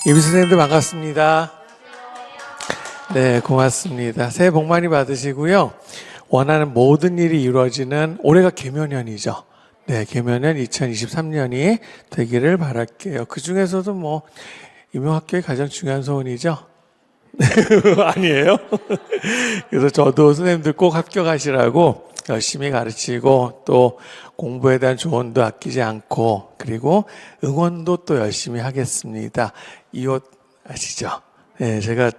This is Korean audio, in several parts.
이비 선생님들 반갑습니다. 네, 고맙습니다. 새해 복 많이 받으시고요. 원하는 모든 일이 이루어지는 올해가 개묘년이죠. 네, 개묘년 2023년이 되기를 바랄게요. 그 중에서도 뭐 임용학교의 가장 중요한 소원이죠. 아니에요? 그래서 저도 선생님들 꼭 합격하시라고 열심히 가르치고 또 공부에 대한 조언도 아끼지 않고 그리고 응원도 또 열심히 하겠습니다. 이 옷 아시죠? 네, 제가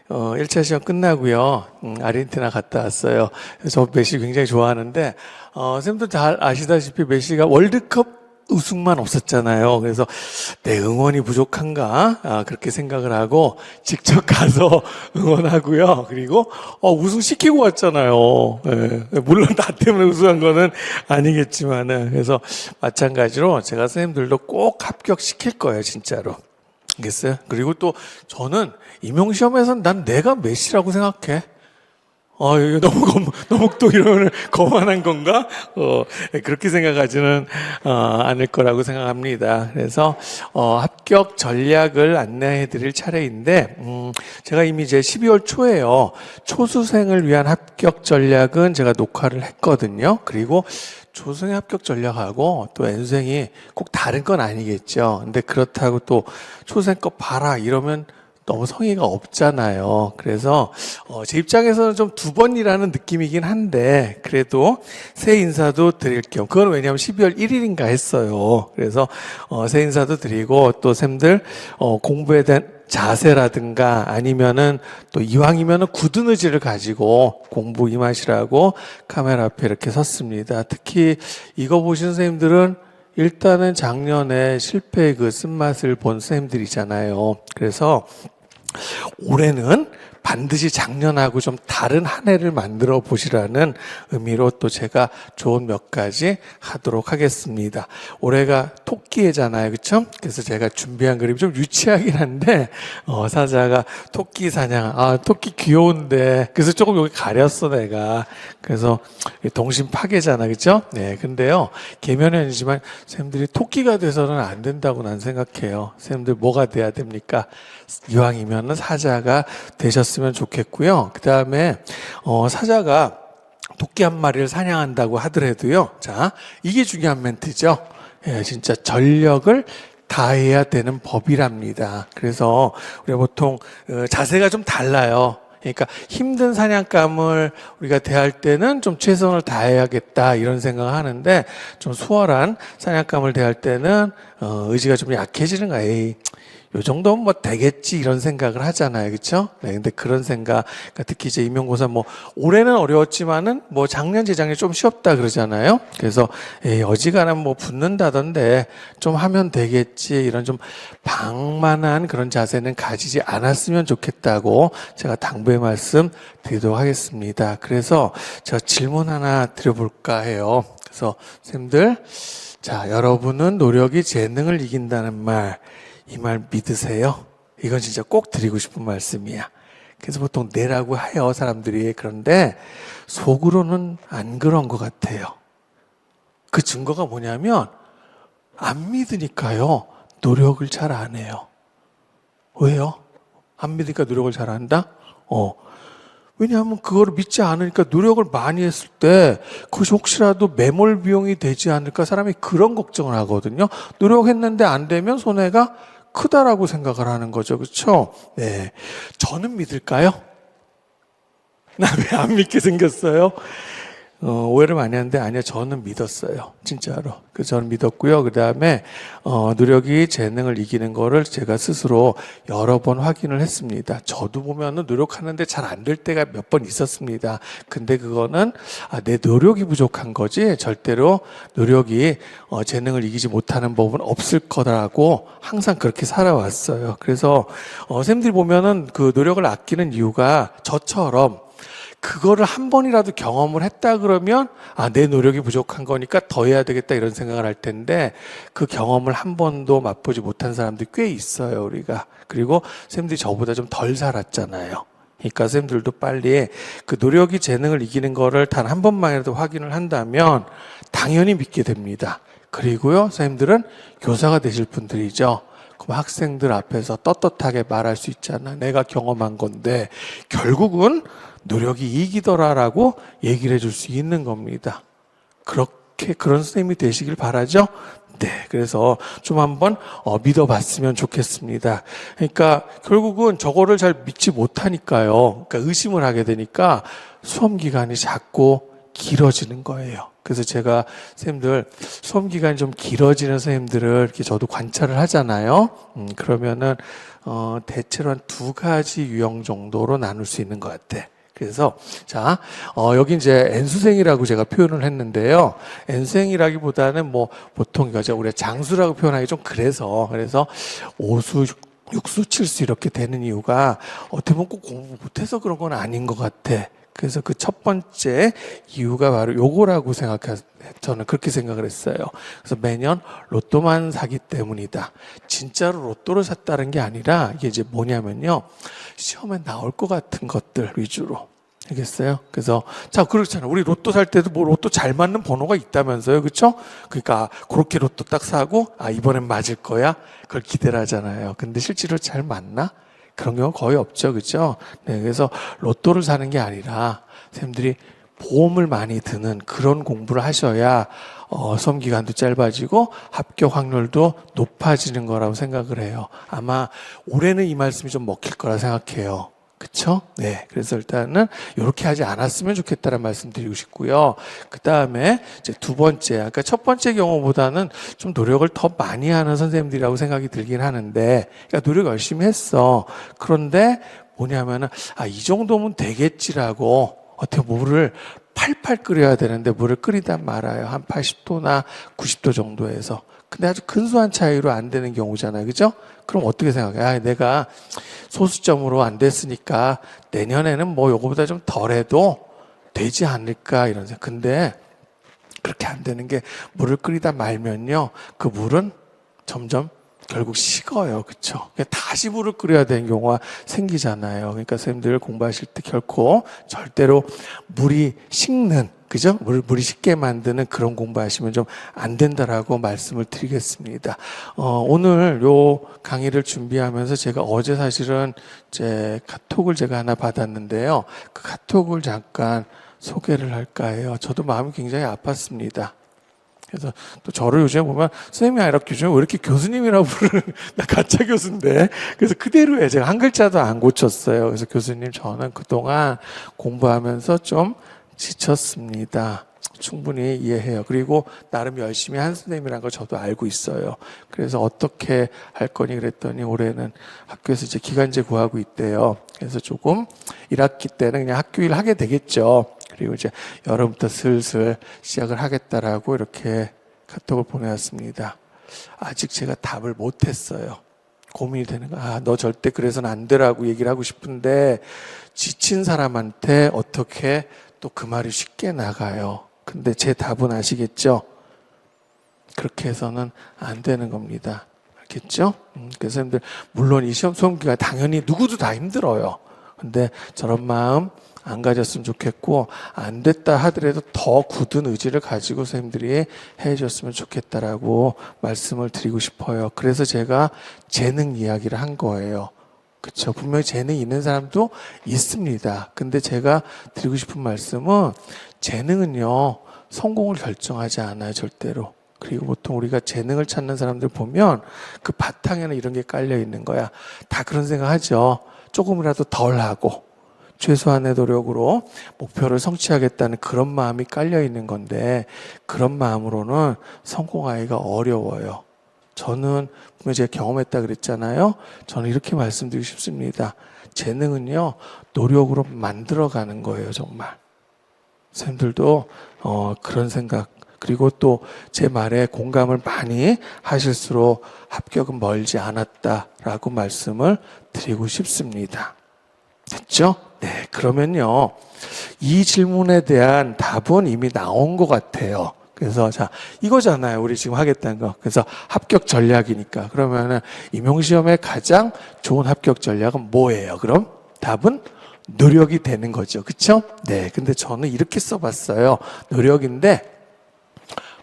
1차 시험 끝나고요. 아르헨티나 갔다 왔어요. 저 메시 굉장히 좋아하는데 선생님도 잘 아시다시피 메시가 월드컵 우승만 없었잖아요. 그래서 내 응원이 부족한가 그렇게 생각을 하고 직접 가서 응원하고요. 그리고 우승 시키고 왔잖아요. 네. 물론 나 때문에 우승한 거는 아니겠지만은 그래서 마찬가지로 제가 선생님들도 꼭 합격시킬 거예요, 진짜로. 알겠어요? 그리고 또 저는 임용시험에서는 난 내가 메시라고 생각해. 이거 너무 또 이러면 거만한 건가? 그렇게 생각하지는 않을 거라고 생각합니다. 그래서 합격 전략을 안내해 드릴 차례인데 제가 이미 이제 12월 초에요. 초수생을 위한 합격 전략은 제가 녹화를 했거든요. 그리고 초수생 합격 전략하고 또 N수생이 꼭 다른 건 아니겠죠. 근데 그렇다고 또 초수생 거 봐라 이러면 너무 성의가 없잖아요. 그래서 제 입장에서는 좀 두 번이라는 느낌이긴 한데 그래도 새해 인사도 드릴 겸 그건 왜냐하면 12월 1일인가 했어요. 그래서 새해 인사도 드리고 또 쌤들 공부에 대한 자세라든가 아니면은 또 이왕이면은 굳은 의지를 가지고 공부 임하시라고 카메라 앞에 이렇게 섰습니다. 특히 이거 보신 선생님들은 일단은 작년에 실패의 그 쓴맛을 본 선생님들이잖아요. 그래서 올해는 반드시 작년하고 좀 다른 한 해를 만들어 보시라는 의미로 또 제가 조언 몇 가지 하도록 하겠습니다. 올해가 토끼해잖아요. 그렇죠? 그래서 제가 준비한 그림이 좀 유치하긴 한데 사자가 토끼 사냥. 토끼 귀여운데 그래서 조금 여기 가렸어 내가. 그래서 동심 파괴잖아. 그렇죠? 네. 근데요. 개면연이지만 선생님들이 토끼가 돼서는 안 된다고 난 생각해요. 선생님들 뭐가 돼야 됩니까? 이왕이면은 사자가 되셨으면 좋겠고요. 그 다음에 사자가 토끼 한 마리를 사냥한다고 하더라도요. 자, 이게 중요한 멘트죠. 예, 진짜 전력을 다해야 되는 법이랍니다. 그래서 우리가 보통 자세가 좀 달라요. 그러니까 힘든 사냥감을 우리가 대할 때는 좀 최선을 다해야겠다 이런 생각을 하는데 좀 수월한 사냥감을 대할 때는 의지가 좀 약해지는 거예요. 요 정도면 뭐 되겠지 이런 생각을 하잖아요. 그렇죠? 네, 근데 그런 생각 그러니까 특히 이제 임용고사 뭐 올해는 어려웠지만은 뭐 작년 재작년 좀 쉬웠다 그러잖아요. 그래서 어지간하면 뭐 붙는다던데 좀 하면 되겠지 이런 좀 방만한 그런 자세는 가지지 않았으면 좋겠다고 제가 당부의 말씀 드리도록 하겠습니다. 그래서 제가 질문 하나 드려볼까 해요. 그래서 선생님들 자 여러분은 노력이 재능을 이긴다는 말 이 말 믿으세요? 이건 진짜 꼭 드리고 싶은 말씀이야. 그래서 보통 내라고 해요, 사람들이. 그런데 속으로는 안 그런 것 같아요. 그 증거가 뭐냐면 안 믿으니까요. 노력을 잘 안 해요. 왜요? 안 믿으니까 노력을 잘 한다? 왜냐하면 그거를 믿지 않으니까 노력을 많이 했을 때 그것이 혹시라도 매몰 비용이 되지 않을까 사람이 그런 걱정을 하거든요. 노력했는데 안 되면 손해가 크다라고 생각을 하는 거죠. 그렇죠? 네. 저는 믿을까요? 나 왜 안 믿게 생겼어요? 오해를 많이 하는데 아니요, 저는 믿었어요. 진짜로. 그래서 저는 믿었고요. 그 다음에 노력이 재능을 이기는 거를 제가 스스로 여러 번 확인을 했습니다. 저도 보면은 노력하는데 잘 안 될 때가 몇 번 있었습니다. 근데 그거는 내 노력이 부족한 거지 절대로 노력이 재능을 이기지 못하는 법은 없을 거라고 항상 그렇게 살아왔어요. 그래서 선생님들이 보면은 그 노력을 아끼는 이유가 저처럼 그거를 한 번이라도 경험을 했다 그러면 내 노력이 부족한 거니까 더 해야 되겠다 이런 생각을 할 텐데 그 경험을 한 번도 맛보지 못한 사람들이 꽤 있어요, 우리가. 그리고 선생님들이 저보다 좀 덜 살았잖아요. 그러니까 선생님들도 빨리 그 노력이 재능을 이기는 거를 단 한 번만이라도 확인을 한다면 당연히 믿게 됩니다. 그리고요, 선생님들은 교사가 되실 분들이죠. 그럼 학생들 앞에서 떳떳하게 말할 수 있잖아. 내가 경험한 건데 결국은 노력이 이기더라라고 얘기를 해줄 수 있는 겁니다. 그렇게 그런 선생님이 되시길 바라죠. 네, 그래서 좀 한번 믿어봤으면 좋겠습니다. 그러니까 결국은 저거를 잘 믿지 못하니까요. 그러니까 의심을 하게 되니까 수험 기간이 자꾸 길어지는 거예요. 그래서 제가 선생님들 수험 기간이 좀 길어지는 선생님들을 이렇게 저도 관찰을 하잖아요. 그러면은 대체로 한 2가지 유형 정도로 나눌 수 있는 것 같아. 그래서 자 여기 이제 N수생이라고 제가 표현을 했는데요. N수생이라기보다는 뭐 보통 이거 우리가 장수라고 표현하기 좀 그래서 5수, 6수, 7수 이렇게 되는 이유가 어떻게 보면 꼭 공부 못해서 그런 건 아닌 것 같아. 그래서 그 첫 번째 이유가 바로 요거라고 저는 그렇게 생각을 했어요. 그래서 매년 로또만 사기 때문이다. 진짜로 로또를 샀다는 게 아니라 이게 이제 뭐냐면요. 시험에 나올 것 같은 것들 위주로. 알겠어요? 그래서 자 그렇잖아요. 우리 로또 살 때도 뭐 로또 잘 맞는 번호가 있다면서요, 그렇죠? 그러니까 그렇게 로또 딱 사고 이번엔 맞을 거야. 그걸 기대를 하잖아요. 근데 실제로 잘 맞나? 그런 경우는 거의 없죠, 그렇죠? 네, 그래서 로또를 사는 게 아니라 선생님들이 보험을 많이 드는 그런 공부를 하셔야 수험 기간도 짧아지고 합격 확률도 높아지는 거라고 생각을 해요. 아마 올해는 이 말씀이 좀 먹힐 거라 생각해요. 그쵸? 네. 그래서 일단은 이렇게 하지 않았으면 좋겠다는 말씀 드리고 싶고요. 그 다음에 이제 2번째, 그러니까 첫 번째 경우보다는 좀 노력을 더 많이 하는 선생님들이라고 생각이 들긴 하는데, 그러니까 노력 열심히 했어. 그런데 뭐냐면은, 이 정도면 되겠지라고 어떻게 물을 팔팔 끓여야 되는데 물을 끓이다 말아요. 한 80도나 90도 정도에서. 근데 아주 근소한 차이로 안 되는 경우잖아요. 그죠? 그럼 어떻게 생각해? 내가 소수점으로 안 됐으니까 내년에는 뭐 요거보다 좀 덜해도 되지 않을까 이런 생각. 근데 그렇게 안 되는 게 물을 끓이다 말면요. 그 물은 점점 결국 식어요. 그쵸? 다시 물을 끓여야 되는 경우가 생기잖아요. 그러니까 선생님들 공부하실 때 결코 절대로 물이 식는, 그죠? 물이 식게 만드는 그런 공부하시면 좀 안 된다라고 말씀을 드리겠습니다. 오늘 요 강의를 준비하면서 제가 어제 사실은 제 카톡을 제가 하나 받았는데요. 그 카톡을 잠깐 소개를 할까 해요. 저도 마음이 굉장히 아팠습니다. 그래서 또 저를 요즘에 보면 선생님이 아니라 요즘에 왜 이렇게 교수님이라고 부르는 나 가짜 교수인데 그래서 그대로 해. 제가 한 글자도 안 고쳤어요. 그래서 교수님 저는 그동안 공부하면서 좀 지쳤습니다. 충분히 이해해요. 그리고 나름 열심히 한 선생님이라는 걸 저도 알고 있어요. 그래서 어떻게 할 거니 그랬더니 올해는 학교에서 이제 기간제 구하고 있대요. 그래서 조금 1학기 때는 그냥 학교 일 하게 되겠죠. 그리고 이제 여름부터 슬슬 시작을 하겠다라고 이렇게 카톡을 보내왔습니다. 아직 제가 답을 못했어요. 고민이 되는 거야. 너 절대 그래서는 안 되라고 얘기를 하고 싶은데 지친 사람한테 어떻게 또 그 말이 쉽게 나가요. 근데 제 답은 아시겠죠? 그렇게 해서는 안 되는 겁니다. 알겠죠? 그래서 선생님들 물론 이 시험 수험기가 당연히 누구도 다 힘들어요. 근데 저런 마음 안 가졌으면 좋겠고 안 됐다 하더라도 더 굳은 의지를 가지고 선생님들이 해줬으면 좋겠다라고 말씀을 드리고 싶어요. 그래서 제가 재능 이야기를 한 거예요. 그렇죠. 분명히 재능이 있는 사람도 있습니다. 근데 제가 드리고 싶은 말씀은 재능은요 성공을 결정하지 않아요. 절대로. 그리고 보통 우리가 재능을 찾는 사람들 보면 그 바탕에는 이런 게 깔려 있는 거야. 다 그런 생각하죠. 조금이라도 덜 하고 최소한의 노력으로 목표를 성취하겠다는 그런 마음이 깔려 있는 건데 그런 마음으로는 성공하기가 어려워요. 저는 분명히 제가 경험했다 그랬잖아요. 저는 이렇게 말씀드리고 싶습니다. 재능은요 노력으로 만들어가는 거예요. 정말 선생님들도 그런 생각 그리고 또 제 말에 공감을 많이 하실수록 합격은 멀지 않았다라고 말씀을 드리고 싶습니다. 됐죠? 네, 그러면요 이 질문에 대한 답은 이미 나온 것 같아요. 그래서 자 이거잖아요. 우리 지금 하겠다는 거. 그래서 합격 전략이니까 그러면은 임용시험의 가장 좋은 합격 전략은 뭐예요? 그럼 답은 노력이 되는 거죠. 그렇죠? 네. 근데 저는 이렇게 써봤어요. 노력인데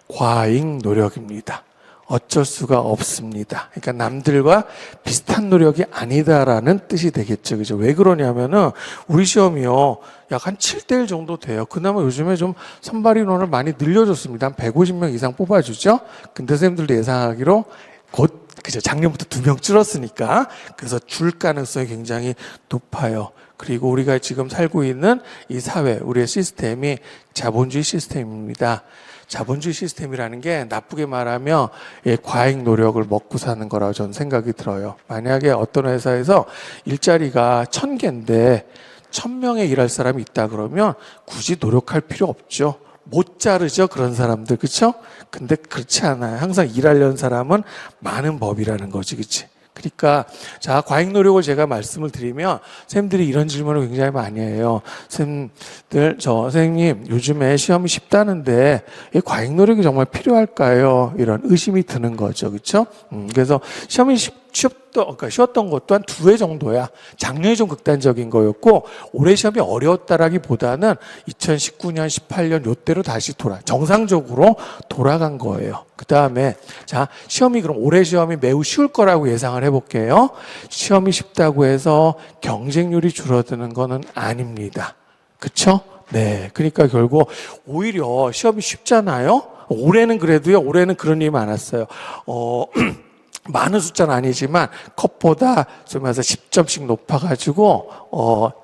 과잉 노력입니다. 어쩔 수가 없습니다. 그러니까 남들과 비슷한 노력이 아니다라는 뜻이 되겠죠. 그죠? 왜 그러냐면은 우리 시험이요. 약 한 7대1 정도 돼요. 그나마 요즘에 좀 선발 인원을 많이 늘려줬습니다. 한 150명 이상 뽑아주죠. 근데 선생님들도 예상하기로 곧 그죠? 작년부터 2명 줄었으니까 그래서 줄 가능성이 굉장히 높아요. 그리고 우리가 지금 살고 있는 이 사회, 우리의 시스템이 자본주의 시스템입니다. 자본주의 시스템이라는 게 나쁘게 말하면 과잉 노력을 먹고 사는 거라고 저는 생각이 들어요. 만약에 어떤 회사에서 일자리가 1000개인데 1000명의 일할 사람이 있다 그러면 굳이 노력할 필요 없죠. 못 자르죠, 그런 사람들. 그렇죠? 근데 그렇지 않아요. 항상 일하려는 사람은 많은 법이라는 거지. 그렇지? 그러니까 자, 과잉 노력을 제가 말씀을 드리면 선생님들이 이런 질문을 굉장히 많이 해요. 선생님 요즘에 시험이 쉽다는데 이 과잉 노력이 정말 필요할까요? 이런 의심이 드는 거죠. 그렇죠? 그래서 시험이 쉬웠던 것도 한 2회 정도야. 작년이 좀 극단적인 거였고 올해 시험이 어려웠다라기보다는 2019년, 18년 요때로 다시 정상적으로 돌아간 거예요. 그 다음에 자, 시험이 그럼 올해 시험이 매우 쉬울 거라고 예상을 해볼게요. 시험이 쉽다고 해서 경쟁률이 줄어드는 거는 아닙니다. 그쵸? 네. 그러니까 결국 오히려 시험이 쉽잖아요. 올해는 그래도요. 올해는 그런 일이 많았어요. 많은 숫자는 아니지만 컷보다 좀 해서 10점씩 높아가지고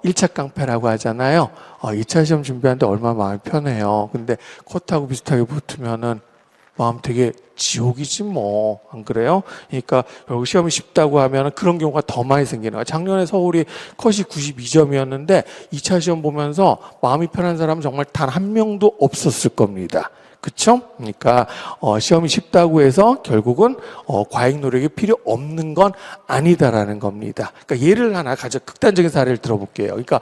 1차 깡패라고 하잖아요. 2차 시험 준비하는데 얼마나 마음이 편해요. 근데 컷하고 비슷하게 붙으면은 마음 되게 지옥이지 뭐. 안 그래요? 그러니까 결국 시험이 쉽다고 하면 그런 경우가 더 많이 생기는 거예요. 작년에 서울이 컷이 92점이었는데 2차 시험 보면서 마음이 편한 사람은 정말 단 한 명도 없었을 겁니다. 그쵸? 그러니까 시험이 쉽다고 해서 결국은 과잉 노력이 필요 없는 건 아니다라는 겁니다. 그러니까 예를 하나 극단적인 사례를 들어볼게요. 그러니까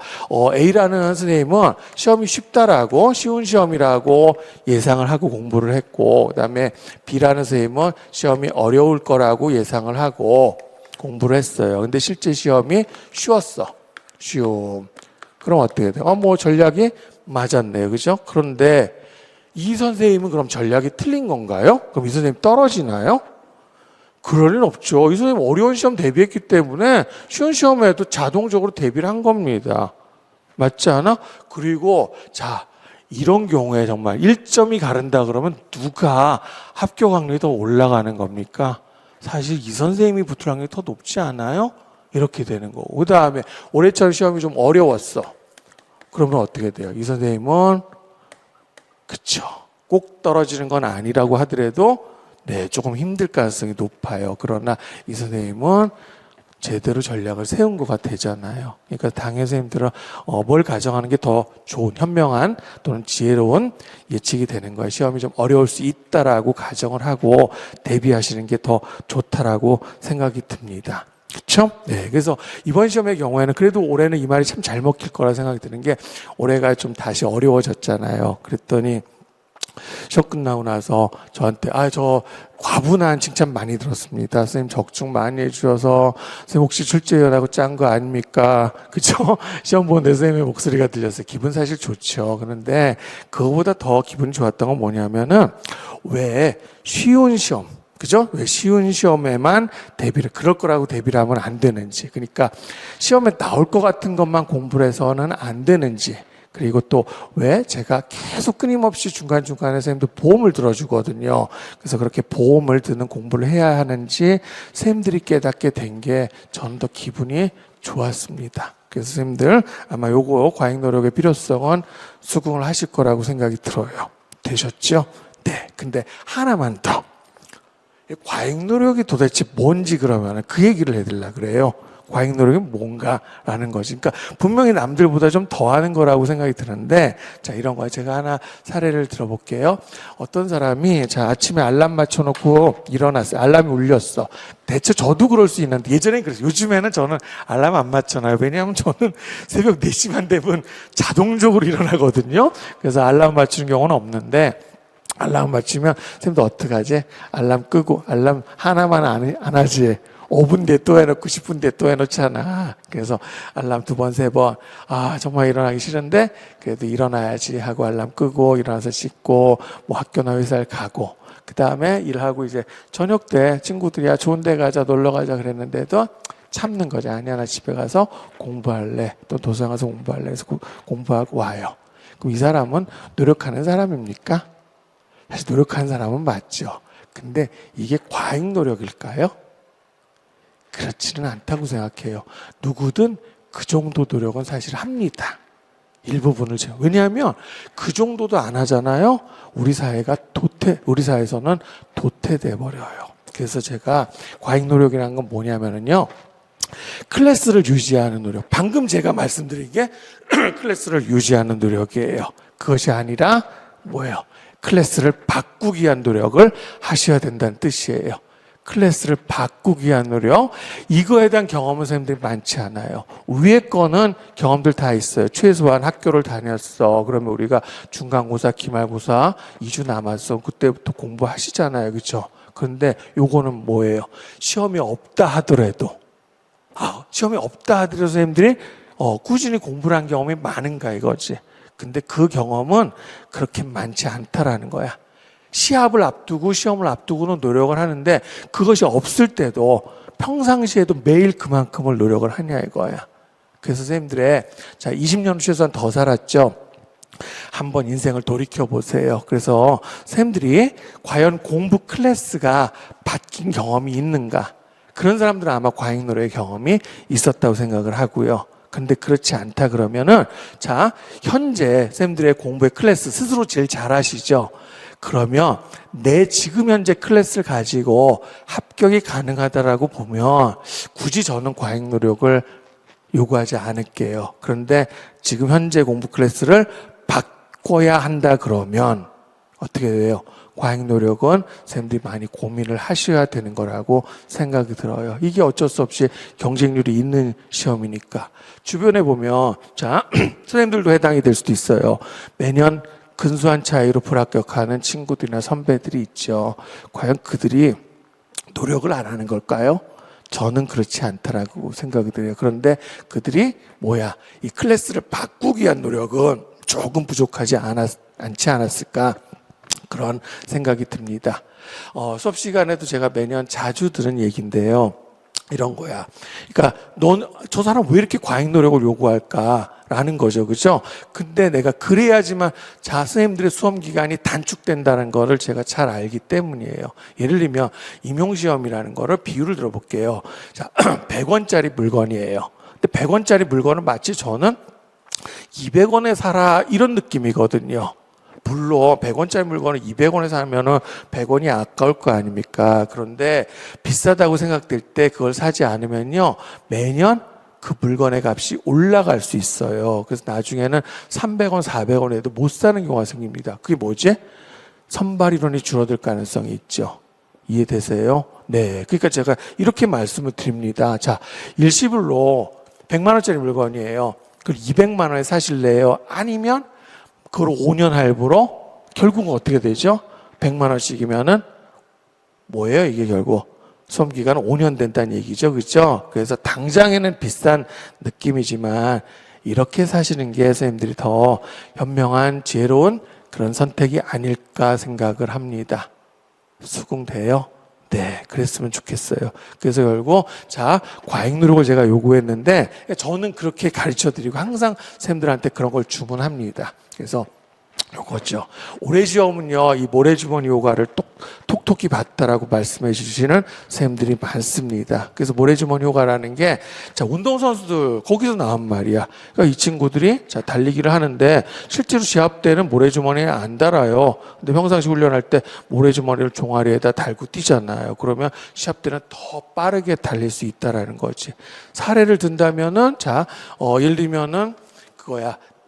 A라는 선생님은 시험이 쉽다라고 쉬운 시험이라고 예상을 하고 공부를 했고, 그다음에 B라는 선생님은 시험이 어려울 거라고 예상을 하고 공부를 했어요. 근데 실제 시험이 쉬웠어. 그럼 어떻게 돼요? 뭐 전략이 맞았네요. 그죠? 그런데 이 선생님은 그럼 전략이 틀린 건가요? 그럼 이 선생님 떨어지나요? 그럴 리는 없죠. 이 선생님 어려운 시험 대비했기 때문에 쉬운 시험에도 자동적으로 대비를 한 겁니다. 맞지 않아? 그리고 자, 이런 경우에 정말 1점이 가른다 그러면 누가 합격 확률이 더 올라가는 겁니까? 사실 이 선생님이 붙을 확률이 더 높지 않아요? 이렇게 되는 거고. 그 다음에 올해처럼 시험이 좀 어려웠어. 그러면 어떻게 돼요? 이 선생님은 그쵸. 꼭 떨어지는 건 아니라고 하더라도 네, 조금 힘들 가능성이 높아요. 그러나 이 선생님은 제대로 전략을 세운 거가 되잖아요. 그러니까 당연 선생님들은 뭘 가정하는 게 더 좋은, 현명한 또는 지혜로운 예측이 되는 거예요. 시험이 좀 어려울 수 있다라고 가정을 하고 대비하시는 게 더 좋다라고 생각이 듭니다. 그렇죠? 네. 그래서 이번 시험의 경우에는 그래도 올해는 이 말이 참 잘 먹힐 거라 생각이 드는 게 올해가 좀 다시 어려워졌잖아요. 그랬더니 시험 끝나고 나서 저한테 저 과분한 칭찬 많이 들었습니다. 선생님 적중 많이 해주셔서 선생님 혹시 출제위원하고 짠 거 아닙니까? 그쵸? 시험 보는데 선생님의 목소리가 들렸어요. 기분 사실 좋죠. 그런데 그거보다 더 기분 좋았던 건 뭐냐면은 왜 쉬운 시험 그죠? 왜 쉬운 시험에만 그럴 거라고 대비를 하면 안 되는지. 그러니까 시험에 나올 것 같은 것만 공부를 해서는 안 되는지. 그리고 또 왜 제가 계속 끊임없이 중간중간에 선생님들 보험을 들어주거든요. 그래서 그렇게 보험을 드는 공부를 해야 하는지 선생님들이 깨닫게 된 게 저는 더 기분이 좋았습니다. 그래서 선생님들 아마 요거 과잉 노력의 필요성은 수긍을 하실 거라고 생각이 들어요. 되셨죠? 네. 근데 하나만 더. 과잉 노력이 도대체 뭔지 그러면 그 얘기를 해드리려고 그래요. 과잉 노력이 뭔가라는 거지. 그러니까 분명히 남들보다 좀 더 하는 거라고 생각이 드는데, 자, 이런 거예요. 제가 하나 사례를 들어볼게요. 어떤 사람이, 자, 아침에 알람 맞춰놓고 일어났어요. 알람이 울렸어. 대체 저도 그럴 수 있는데, 예전엔 그랬어요. 요즘에는 저는 알람 안 맞춰놔요. 왜냐하면 저는 새벽 4시만 되면 자동적으로 일어나거든요. 그래서 알람 맞추는 경우는 없는데, 알람 맞추면 선생님도 어떡하지? 알람 끄고 알람 하나만 안 하지. 5분 뒤에 또 해놓고 10분 뒤에 또 해놓잖아. 그래서 알람 2번, 3번. 정말 일어나기 싫은데 그래도 일어나야지 하고 알람 끄고 일어나서 씻고 뭐 학교나 회사를 가고 그 다음에 일하고 이제 저녁 때 친구들이야 좋은 데 가자 놀러 가자 그랬는데도 참는 거죠. 아니야 나 집에 가서 공부할래. 또 도서관 가서 공부할래. 그래서 공부하고 와요. 그럼 이 사람은 노력하는 사람입니까? 사실 노력하는 사람은 맞죠. 근데 이게 과잉 노력일까요? 그렇지는 않다고 생각해요. 누구든 그 정도 노력은 사실 합니다. 일부분을 제가. 왜냐하면 그 정도도 안 하잖아요. 우리 사회에서는 도태돼 버려요. 그래서 제가 과잉 노력이라는 건 뭐냐면은요. 클래스를 유지하는 노력. 방금 제가 말씀드린 게 클래스를 유지하는 노력이에요. 그것이 아니라 뭐예요? 클래스를 바꾸기 위한 노력을 하셔야 된다는 뜻이에요. 클래스를 바꾸기 위한 노력. 이거에 대한 경험은 선생님들이 많지 않아요. 위에 거는 경험들 다 있어요. 최소한 학교를 다녔어. 그러면 우리가 중간고사, 기말고사 2주 남았어. 그때부터 공부하시잖아요. 그렇죠? 그런데 요거는 뭐예요? 시험이 없다 하더라도 시험이 없다 하더라도 선생님들이 꾸준히 공부를 한 경험이 많은가 이거지. 근데 그 경험은 그렇게 많지 않다라는 거야. 시합을 앞두고 시험을 앞두고는 노력을 하는데 그것이 없을 때도 평상시에도 매일 그만큼을 노력을 하냐 이거야. 그래서 선생님들의 20년 최소한 더 살았죠. 한번 인생을 돌이켜 보세요. 그래서 선생님들이 과연 공부 클래스가 바뀐 경험이 있는가? 그런 사람들은 아마 과잉 노력의 경험이 있었다고 생각을 하고요. 근데 그렇지 않다 그러면은 현재 선생님들의 공부의 클래스 스스로 제일 잘하시죠. 그러면 내 지금 현재 클래스를 가지고 합격이 가능하다라고 보면 굳이 저는 과잉 노력을 요구하지 않을게요. 그런데 지금 현재 공부 클래스를 바꿔야 한다 그러면 어떻게 돼요? 과잉 노력은 선생님들이 많이 고민을 하셔야 되는 거라고 생각이 들어요. 이게 어쩔 수 없이 경쟁률이 있는 시험이니까. 주변에 보면 선생님들도 해당이 될 수도 있어요. 매년 근소한 차이로 불합격하는 친구들이나 선배들이 있죠. 과연 그들이 노력을 안 하는 걸까요? 저는 그렇지 않다라고 생각이 들어요. 그런데 그들이 이 클래스를 바꾸기 위한 노력은 조금 부족하지 않지 않았을까? 그런 생각이 듭니다. 수업 시간에도 제가 매년 자주 들은 얘기인데요. 이런 거야. 그러니까 저 사람 왜 이렇게 과잉 노력을 요구할까라는 거죠. 그죠? 근데 내가 그래야지만 선생님들의 수험 기간이 단축된다는 거를 제가 잘 알기 때문이에요. 예를 들면 임용시험이라는 거를 비유를 들어볼게요. 100원짜리 물건이에요. 근데 100원짜리 물건은 마치 저는 200원에 사라 이런 느낌이거든요. 물론 100원짜리 물건을 200원에 사면은 100원이 아까울 거 아닙니까? 그런데 비싸다고 생각될 때 그걸 사지 않으면요. 매년 그 물건의 값이 올라갈 수 있어요. 그래서 나중에는 300원, 400원에도 못 사는 경우가 생깁니다. 그게 뭐지? 선발이론이 줄어들 가능성이 있죠. 이해되세요? 네. 그러니까 제가 이렇게 말씀을 드립니다. 일시불로 100만 원짜리 물건이에요. 그걸 200만 원에 사실래요? 아니면 그걸 5년 할부로 결국은 어떻게 되죠? 100만 원씩이면은 뭐예요? 이게 결국 수험 기간은 5년 된다는 얘기죠. 그렇죠? 그래서 당장에는 비싼 느낌이지만 이렇게 사시는 게 선생님들이 더 현명한 지혜로운 그런 선택이 아닐까 생각을 합니다. 수긍돼요? 네, 그랬으면 좋겠어요. 그래서 결국 과잉 노력을 제가 요구했는데 저는 그렇게 가르쳐드리고 항상 선생님들한테 그런 걸 주문합니다. 그래서 요거죠. 올해 시험은요, 이 모래주머니 요가를 톡톡히 봤다라고 말씀해 주시는 선생님들이 많습니다. 그래서 모래주머니 요가라는 게, 운동선수들, 거기서 나온 말이야. 그러니까 이 친구들이, 달리기를 하는데, 실제로 시합 때는 모래주머니에 안 달아요. 근데 평상시 훈련할 때 모래주머니를 종아리에다 달고 뛰잖아요. 그러면 시합 때는 더 빠르게 달릴 수 있다라는 거지. 사례를 든다면은, 예를 들면은,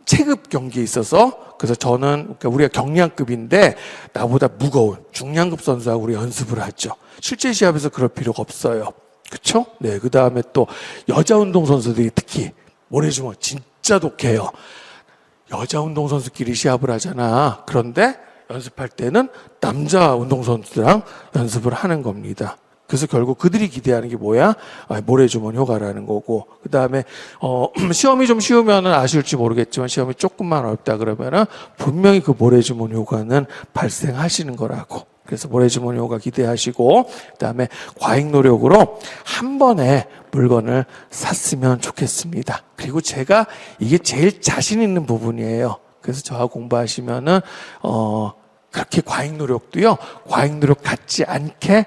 체급 경기에 있어서 그래서 저는 우리가 경량급인데 나보다 무거운 중량급 선수하고 우리 연습을 하죠. 실제 시합에서 그럴 필요가 없어요. 그렇죠? 네. 그다음에 또 여자 운동 선수들이 특히 모래주머니 진짜 독해요. 여자 운동 선수끼리 시합을 하잖아. 그런데 연습할 때는 남자 운동 선수들랑 연습을 하는 겁니다. 그래서 결국 그들이 기대하는 게 뭐야? 모래주머니 효과라는 거고. 그 다음에, 시험이 좀 쉬우면은 아실지 모르겠지만 시험이 조금만 어렵다 그러면은 분명히 그 모래주머니 효과는 발생하시는 거라고. 그래서 모래주머니 호가 기대하시고, 그 다음에 과잉 노력으로 한 번에 물건을 샀으면 좋겠습니다. 그리고 제가 이게 제일 자신 있는 부분이에요. 그래서 저하고 공부하시면은, 그렇게 과잉 노력도요, 과잉 노력 같지 않게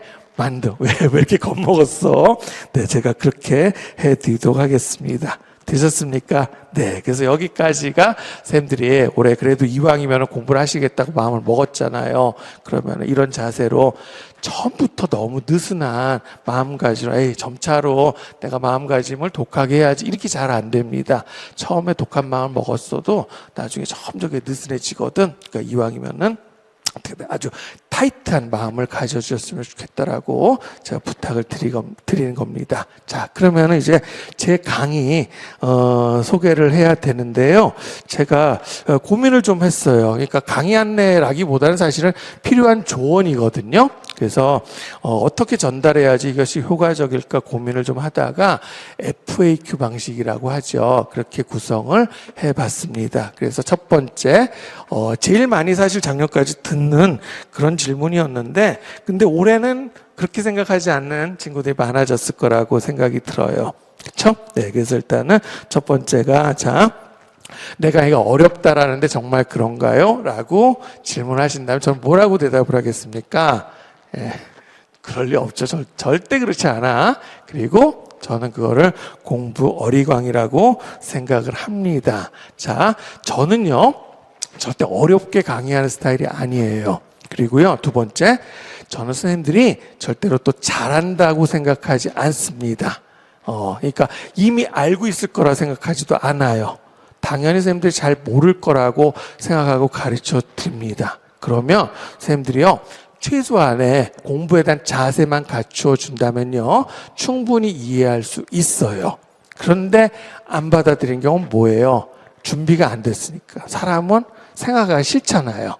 왜 이렇게 겁먹었어? 네, 제가 그렇게 해드리도록 하겠습니다. 되셨습니까? 네, 그래서 여기까지가 쌤들이 올해 그래도 이왕이면 공부를 하시겠다고 마음을 먹었잖아요. 그러면 이런 자세로 처음부터 너무 느슨한 마음가짐으로, 점차로 내가 마음가짐을 독하게 해야지, 이렇게 잘 안 됩니다. 처음에 독한 마음을 먹었어도 나중에 점점 느슨해지거든. 그러니까 이왕이면은 아주 타이트한 마음을 가져주셨으면 좋겠다라고 제가 부탁을 드리는 겁니다. 자, 그러면 이제 제 강의 소개를 해야 되는데요. 제가 고민을 좀 했어요. 그러니까 강의 안내라기보다는 사실은 필요한 조언이거든요. 그래서 어떻게 전달해야지 이것이 효과적일까 고민을 좀 하다가 FAQ 방식이라고 하죠. 그렇게 구성을 해봤습니다. 그래서 첫 번째, 제일 많이 사실 작년까지 듣는 그런 질문이었는데, 근데 올해는 그렇게 생각하지 않는 친구들이 많아졌을 거라고 생각이 들어요. 그렇죠? 네, 그래서 일단은 첫 번째가, 자, 내가 이거 어렵다라는데 정말 그런가요? 라고 질문하신다면 저는 뭐라고 대답을 하겠습니까? 그럴 리 없죠. 절대 그렇지 않아. 그리고 저는 그거를 공부 어리광이라고 생각을 합니다. 자, 저는요, 절대 어렵게 강의하는 스타일이 아니에요. 그리고요, 두 번째, 저는 선생님들이 절대로 또 잘한다고 생각하지 않습니다. 그러니까 이미 알고 있을 거라 생각하지도 않아요. 당연히 선생님들이 잘 모를 거라고 생각하고 가르쳐 드립니다. 그러면 선생님들이요, 최소한의 공부에 대한 자세만 갖추어 준다면요, 충분히 이해할 수 있어요. 그런데 안 받아들인 경우는 뭐예요? 준비가 안 됐으니까. 사람은 생각하기 싫잖아요.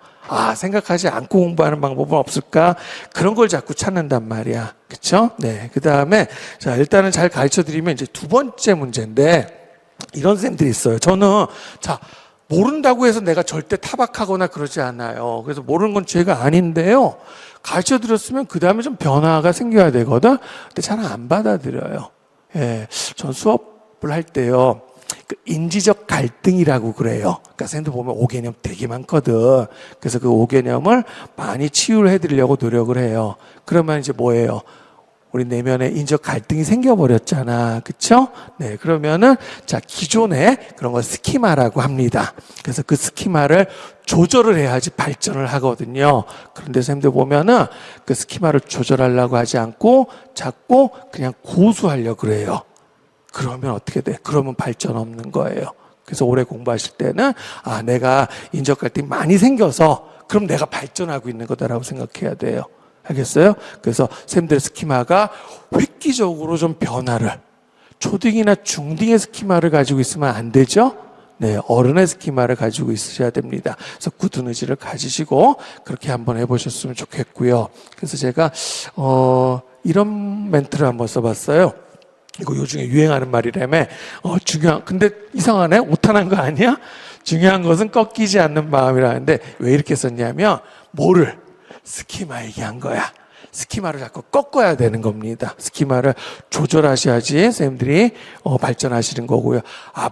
생각하지 않고 공부하는 방법은 없을까? 그런 걸 자꾸 찾는단 말이야. 그쵸? 네. 그 다음에, 자, 일단은 잘 가르쳐 드리면 이제 두 번째 문제인데, 이런 쌤들이 있어요. 저는, 자, 모른다고 해서 내가 절대 타박하거나 그러지 않아요. 그래서 모르는 건 죄가 아닌데요. 가르쳐 드렸으면 그 다음에 좀 변화가 생겨야 되거든? 근데 잘 안 받아들여요. 예. 전 수업을 할 때요, 그 인지적 갈등이라고 그래요. 그러니까 선생님들 보면 5개념 되게 많거든. 그래서 그 5개념을 많이 치유를 해드리려고 노력을 해요. 그러면 이제 뭐예요? 우리 내면에 인적 갈등이 생겨버렸잖아. 그쵸? 네. 그러면은, 자, 기존에 그런 걸 스키마라고 합니다. 그래서 그 스키마를 조절을 해야지 발전을 하거든요. 그런데 선생님들 보면은 그 스키마를 조절하려고 하지 않고 자꾸 그냥 고수하려고 그래요. 그러면 어떻게 돼? 그러면 발전 없는 거예요. 그래서 오래 공부하실 때는, 내가 인적 갈등이 많이 생겨서 그럼 내가 발전하고 있는 거다라고 생각해야 돼요. 알겠어요? 그래서 쌤들의 스키마가 획기적으로 좀 변화를, 초딩이나 중딩의 스키마를 가지고 있으면 안 되죠? 네, 어른의 스키마를 가지고 있으셔야 됩니다. 그래서 굳은 의지를 가지시고 그렇게 한번 해보셨으면 좋겠고요. 그래서 제가 이런 멘트를 한번 써봤어요. 이거 요즘에 유행하는 말이라며, 근데 이상하네? 오타난 거 아니야? 중요한 것은 꺾이지 않는 마음이라는데, 왜 이렇게 썼냐면, 뭐를? 스키마 얘기한 거야. 스키마를 자꾸 꺾어야 되는 겁니다. 스키마를 조절하셔야지 선생님들이 발전하시는 거고요.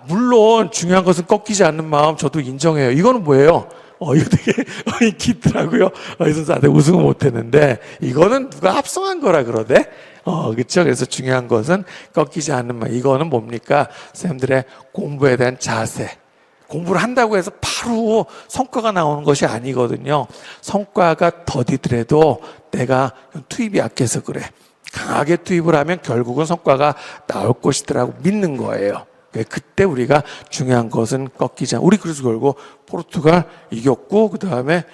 물론 중요한 것은 꺾이지 않는 마음 저도 인정해요. 이거는 뭐예요? 이거 되게 기더라고요. 이 선수한테 우승은 못했는데 이거는 누가 합성한 거라 그러대? 그렇죠. 그래서 중요한 것은 꺾이지 않는 마음. 이거는 뭡니까? 선생님들의 공부에 대한 자세. 공부를 한다고 해서 바로 성과가 나오는 것이 아니거든요. 성과가 더디더라도 내가 투입이 약해서 그래. 강하게 투입을 하면 결국은 성과가 나올 것이더라고 믿는 거예요. 그때 우리가 중요한 것은 꺾이지 않아. 우리 그래서 결국 포르투갈 이겼고 그 다음에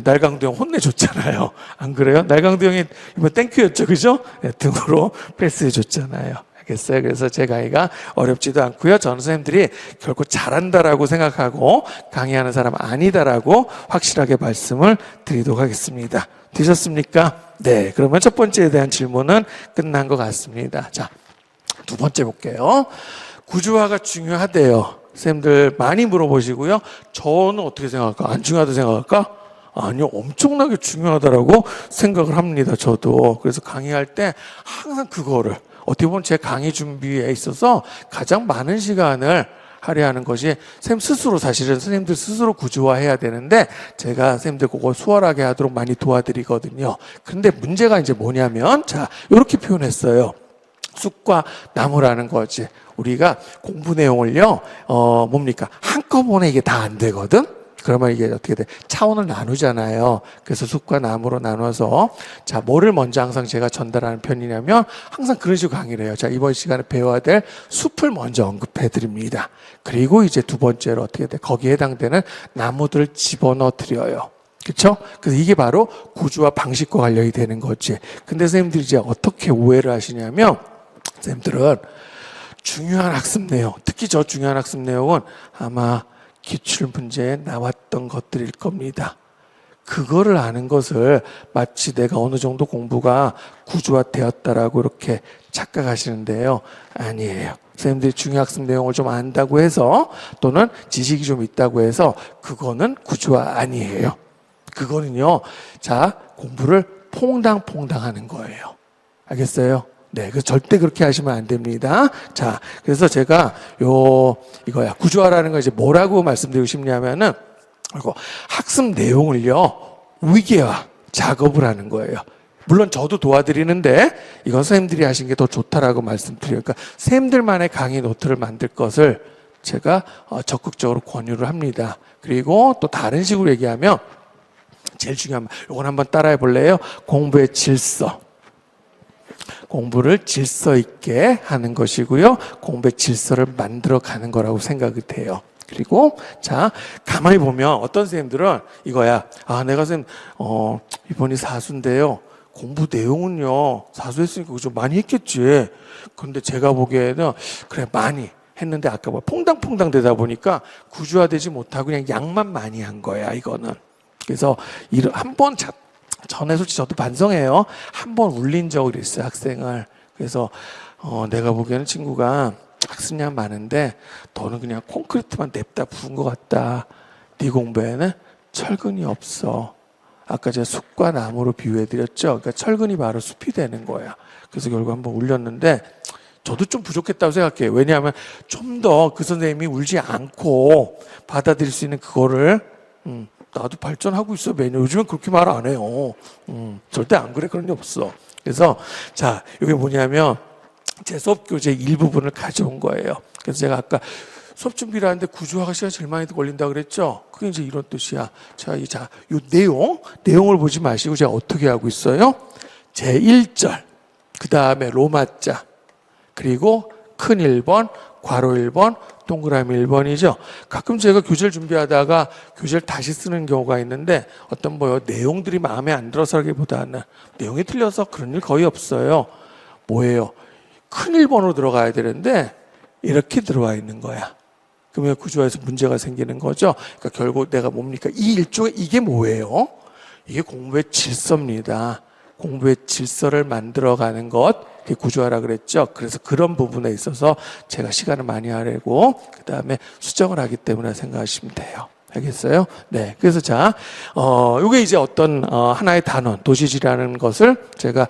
날강도 형 혼내줬잖아요. 안 그래요? 날강도 형이 이번 땡큐였죠, 그죠? 네, 등으로 패스해줬잖아요. 알겠어요? 그래서 제 강의가 어렵지도 않고요. 전 선생님들이 결코 잘한다라고 생각하고 강의하는 사람 아니다라고 확실하게 말씀을 드리도록 하겠습니다. 되셨습니까? 네. 그러면 첫 번째에 대한 질문은 끝난 것 같습니다. 자, 두 번째 볼게요. 구조화가 중요하대요. 선생님들 많이 물어보시고요. 저는 어떻게 생각할까? 안 중요하다고 생각할까? 아니요, 엄청나게 중요하다라고 생각을 합니다. 저도. 그래서 강의할 때 항상 그거를 어떻게 보면 제 강의 준비에 있어서 가장 많은 시간을 할애하는 것이 선생님 스스로, 사실은 선생님들 스스로 구조화해야 되는데 제가 선생님들 그거 수월하게 하도록 많이 도와드리거든요. 그런데 문제가 이제 뭐냐면, 자, 이렇게 표현했어요. 숲과 나무라는 거지. 우리가 공부 내용을요, 뭡니까? 한꺼번에 이게 다 안 되거든? 그러면 이게 어떻게 돼? 차원을 나누잖아요. 그래서 숲과 나무로 나눠서, 자, 뭐를 먼저 항상 제가 전달하는 편이냐면, 항상 그런 식으로 강의를 해요. 자, 이번 시간에 배워야 될 숲을 먼저 언급해 드립니다. 그리고 이제 두 번째로 어떻게 돼? 거기에 해당되는 나무들을 집어넣어 드려요. 그렇죠? 그래서 이게 바로 구조와 방식과 관련이 되는 거지. 근데 선생님들이 이제 어떻게 오해를 하시냐면, 선생님들은 중요한 학습 내용, 특히 저 중요한 학습 내용은 아마 기출문제에 나왔던 것들일 겁니다. 그거를 아는 것을 마치 내가 어느 정도 공부가 구조화되었다라고 이렇게 착각하시는데요. 아니에요. 선생님들이 중요한 학습 내용을 좀 안다고 해서, 또는 지식이 좀 있다고 해서 그거는 구조화 아니에요. 그거는요, 자, 공부를 퐁당퐁당 하는 거예요. 알겠어요? 네, 그래서 절대 그렇게 하시면 안 됩니다. 자, 그래서 제가 이거야. 구조화라는 거 이제 뭐라고 말씀드리고 싶냐면은, 그리고 학습 내용을요, 위계화 작업을 하는 거예요. 물론 저도 도와드리는데, 이건 선생님들이 하신 게 더 좋다라고 말씀드려요. 그러니까 선생님들만의 강의 노트를 만들 것을 제가 적극적으로 권유를 합니다. 그리고 또 다른 식으로 얘기하면, 제일 중요한, 이건 한번 따라해 볼래요? 공부의 질서. 공부를 질서 있게 하는 것이고요. 공부의 질서를 만들어 가는 거라고 생각이 돼요. 그리고 자, 가만히 보면 어떤 선생님들은 이거야. 아, 내가 선생님 이번이 사수인데요. 공부 내용은요, 사수했으니까 그거 좀 많이 했겠지. 그런데 제가 보기에는 그래, 많이 했는데 아까 뭐 퐁당퐁당 되다 보니까 구조화되지 못하고 그냥 양만 많이 한 거야, 이거는. 그래서 한번 전에 솔직히 저도 반성해요. 한 번 울린 적이 있어요, 학생을. 그래서 내가 보기에는 친구가 학습량 많은데 너는 그냥 콘크리트만 냅다 부은 것 같다. 네 공부에는 철근이 없어. 아까 제가 숲과 나무로 비유해드렸죠. 그러니까 철근이 바로 숲이 되는 거야. 그래서 결국 한번 울렸는데 저도 좀 부족했다고 생각해요. 왜냐하면 좀 더 그 선생님이 울지 않고 받아들일 수 있는 그거를 나도 발전하고 있어, 매년. 요즘엔 그렇게 말 안 해요. 절대 안 그래. 그런 게 없어. 그래서, 자, 이게 뭐냐면, 제 수업 교재 일부분을 가져온 거예요. 그래서 제가 아까 수업 준비를 하는데 구조화가 시간이 제일 많이 걸린다 그랬죠? 그게 이제 이런 뜻이야. 자, 요 내용을 보지 마시고 제가 어떻게 하고 있어요? 제 1절, 그 다음에 로마자, 그리고 큰 1번, 괄호 1번, 동그라미 1번이죠. 가끔 제가 교재를 준비하다가 교재를 다시 쓰는 경우가 있는데, 어떤 내용들이 마음에 안 들어서라기보다는 내용이 틀려서 그런 일 거의 없어요. 뭐예요? 큰 1번으로 들어가야 되는데 이렇게 들어와 있는 거야. 그러면 구조화에서 문제가 생기는 거죠. 그러니까 결국 내가 뭡니까? 이 일종의 이게 뭐예요? 이게 공부의 질서입니다. 공부의 질서를 만들어가는 것, 그게 구조화라 그랬죠. 그래서 그런 부분에 있어서 제가 시간을 많이 하려고 그 다음에 수정을 하기 때문에 생각하시면 돼요. 알겠어요? 네. 그래서 자, 요게 이제 어떤 하나의 단원, 도시지라는 것을 제가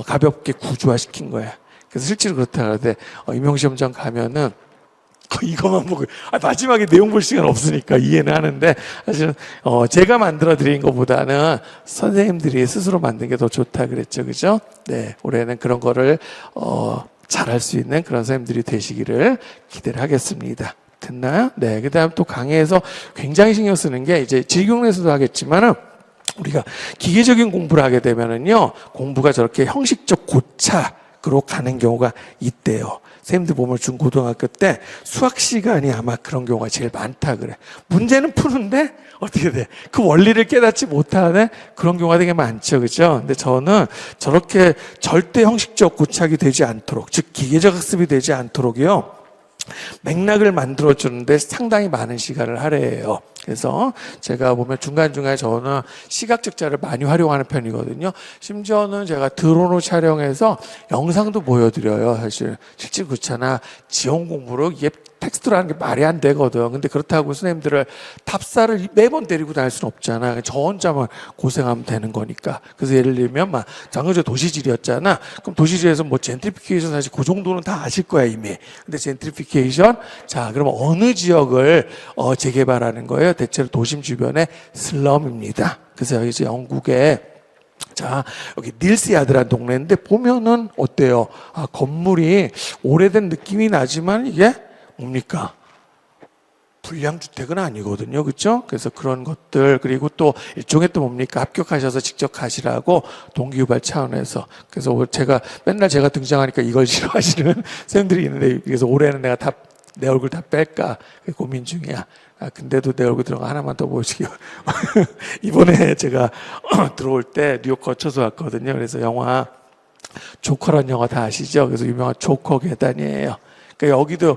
가볍게 구조화시킨 거예요. 그래서 실제로 그렇다 그러는데 임용시험장 가면은 이것만 보고 마지막에 내용 볼 시간 없으니까 이해는 하는데, 사실은 제가 만들어 드린 것보다는 선생님들이 스스로 만든 게 더 좋다 그랬죠, 그죠? 네, 올해는 그런 거를 잘할 수 있는 그런 선생님들이 되시기를 기대를 하겠습니다. 됐나요? 네, 그다음 또 강의에서 굉장히 신경 쓰는 게 이제 질경에서도 하겠지만은. 우리가 기계적인 공부를 하게 되면은요, 공부가 저렇게 형식적 고착으로 가는 경우가 있대요. 선생님들 보면 중고등학교 때 수학 시간이 아마 그런 경우가 제일 많다 그래. 문제는 푸는데 어떻게 돼? 그 원리를 깨닫지 못하는 그런 경우가 되게 많죠, 그죠? 근데 저는 저렇게 절대 형식적 고착이 되지 않도록, 즉 기계적 학습이 되지 않도록요, 맥락을 만들어주는데 상당히 많은 시간을 할애해요. 그래서 제가 보면 중간중간에 저는 시각적 자를 많이 활용하는 편이거든요. 심지어는 제가 드론을 촬영해서 영상도 보여드려요. 사실 실제 그렇잖아. 지원 공부로 이게 텍스트라는 게 말이 안 되거든. 근데 그렇다고 선생님들을 답사를 매번 데리고 다닐 수는 없잖아. 저 혼자만 고생하면 되는 거니까. 그래서 예를 들면 막 작년에 도시지리였잖아. 그럼 도시지리에서 뭐 젠트리피케이션 사실 그 정도는 다 아실 거야 이미. 근데 젠트리피케이션, 자 그러면 어느 지역을 재개발하는 거예요? 대체로 도심 주변의 슬럼입니다. 그래서 여기 이제 영국에 자, 여기 닐스야드라는 동네인데 보면은 어때요? 아, 건물이 오래된 느낌이 나지만 이게 뭡니까? 불량주택은 아니거든요. 그렇죠? 그래서 그런 것들, 그리고 또 일종의 또 뭡니까? 합격하셔서 직접 가시라고 동기유발 차원에서. 그래서 제가 맨날 제가 등장하니까 이걸 싫어하시는 선생님들이 있는데, 그래서 올해는 내가 다 내 얼굴 다 뺄까 고민 중이야. 아, 근데도 내 얼굴 들어가 하나만 더 보시기. 이번에 제가 들어올 때 뉴욕 거쳐서 왔거든요. 그래서 영화 조커라는 영화 다 아시죠? 그래서 유명한 조커 계단이에요. 그러니까 여기도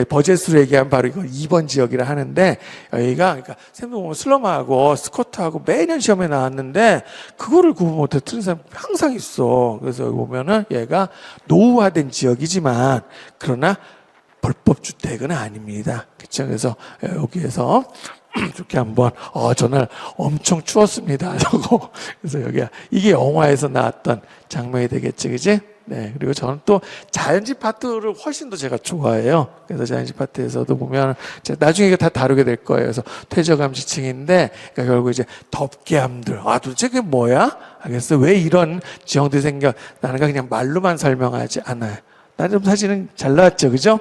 버젯으로 얘기하면 바로 이거 2번 지역이라 하는데, 여기가 그러니까 샘도 보면 슬럼하고 스쿼트하고 매년 시험에 나왔는데 그거를 구분 못해 틀린 사람 항상 있어. 그래서 여기 보면은 얘가 노후화된 지역이지만 그러나 불법 주택은 아닙니다. 그렇죠? 그래서 여기에서 이렇게 한번 전날 엄청 추웠습니다. 저거. 그래서 여기가 이게 영화에서 나왔던 장면이 되겠지, 그지? 네. 그리고 저는 또 자연집 파트를 훨씬 더 제가 좋아해요. 그래서 자연집 파트에서도 보면 나중에 이게 다 다루게 될 거예요. 그래서 퇴저감 지층인데, 그러니까 결국 이제 덮개함들. 아, 도대체 그게 뭐야? 알겠어? 왜 이런 지형들이 생겨? 나는 그냥 말로만 설명하지 않아요. 나름 사진은 잘 나왔죠, 그죠?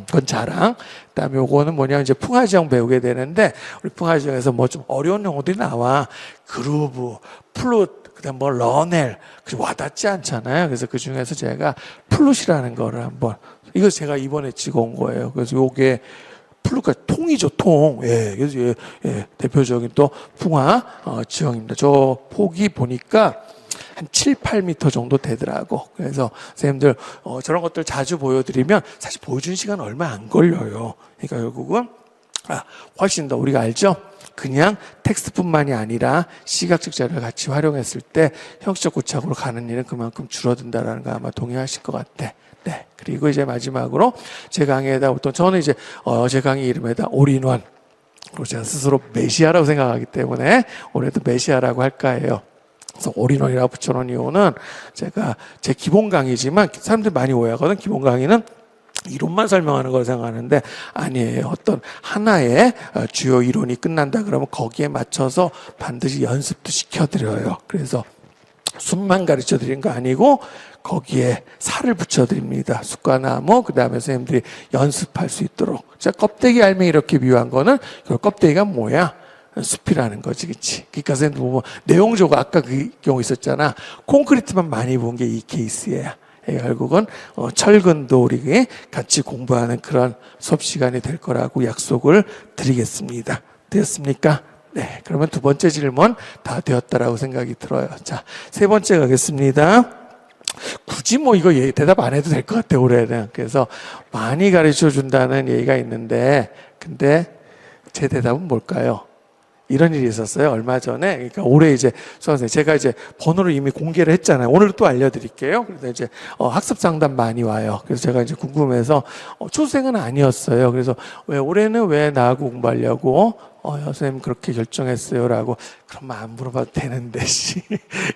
그건 자랑. 그다음에 요거는 뭐냐, 이제 풍화지형 배우게 되는데, 우리 풍화지형에서 뭐 좀 어려운 용어들이 나와. 그루브, 플룻, 그다음 뭐 러넬, 그리고 와닿지 않잖아요. 그래서 그 중에서 제가 플룻이라는 거를 한번, 이거 제가 이번에 찍어온 거예요. 그래서 요게 플룻가 통이죠, 통. 예, 그래서 대표적인 또 풍화 지형입니다. 저 폭이 보니까 한 7, 8m 정도 되더라고. 그래서 선생님들 저런 것들 자주 보여드리면 사실 보여주는 시간 얼마 안 걸려요. 그러니까 결국은 훨씬 더 우리가 알죠? 그냥 텍스트뿐만이 아니라 시각적 자료를 같이 활용했을 때 형식적 고착으로 가는 일은 그만큼 줄어든다라는 거 아마 동의하실 것 같아. 네. 그리고 이제 마지막으로 제 강의에다 보통 저는 이제 제 강의 이름에다 올인원, 그리고 제가 스스로 메시아라고 생각하기 때문에 올해도 메시아라고 할까 해요. 그래서 올인원이라고 붙여놓은 이유는 제가 제 기본 강의지만 사람들이 많이 오해하거든. 기본 강의는 이론만 설명하는 걸 생각하는데 아니에요. 어떤 하나의 주요 이론이 끝난다 그러면 거기에 맞춰서 반드시 연습도 시켜드려요. 그래서 숲만 가르쳐 드리는 거 아니고 거기에 살을 붙여드립니다. 숲과 나무, 그 다음에 선생님들이 연습할 수 있도록. 자, 껍데기 알맹이 이렇게 비유한 거는 그 껍데기가 뭐야? 숲이라는 거지, 그치? 그러니까 선생님 보면 내용적으로 아까 그 경우 있었잖아. 콘크리트만 많이 본 게 이 케이스예요. 결국은 철근도 우리 같이 공부하는 그런 수업 시간이 될 거라고 약속을 드리겠습니다. 되었습니까? 네, 그러면 두 번째 질문 다 되었다라고 생각이 들어요. 자, 세 번째 가겠습니다. 굳이 뭐 이거 대답 안 해도 될 것 같아, 올해는. 그래서 많이 가르쳐 준다는 얘기가 있는데, 근데 제 대답은 뭘까요? 이런 일이 있었어요. 얼마 전에. 그러니까 올해 이제 수강생 제가 이제 번호를 이미 공개를 했잖아요. 오늘 또 알려드릴게요. 그래서 이제 학습 상담 많이 와요. 그래서 제가 이제 궁금해서 초생은 아니었어요. 그래서 왜 올해는 왜 나하고 공부하려고 선생님 그렇게 결정했어요라고. 그럼 안 물어봐도 되는데 씨.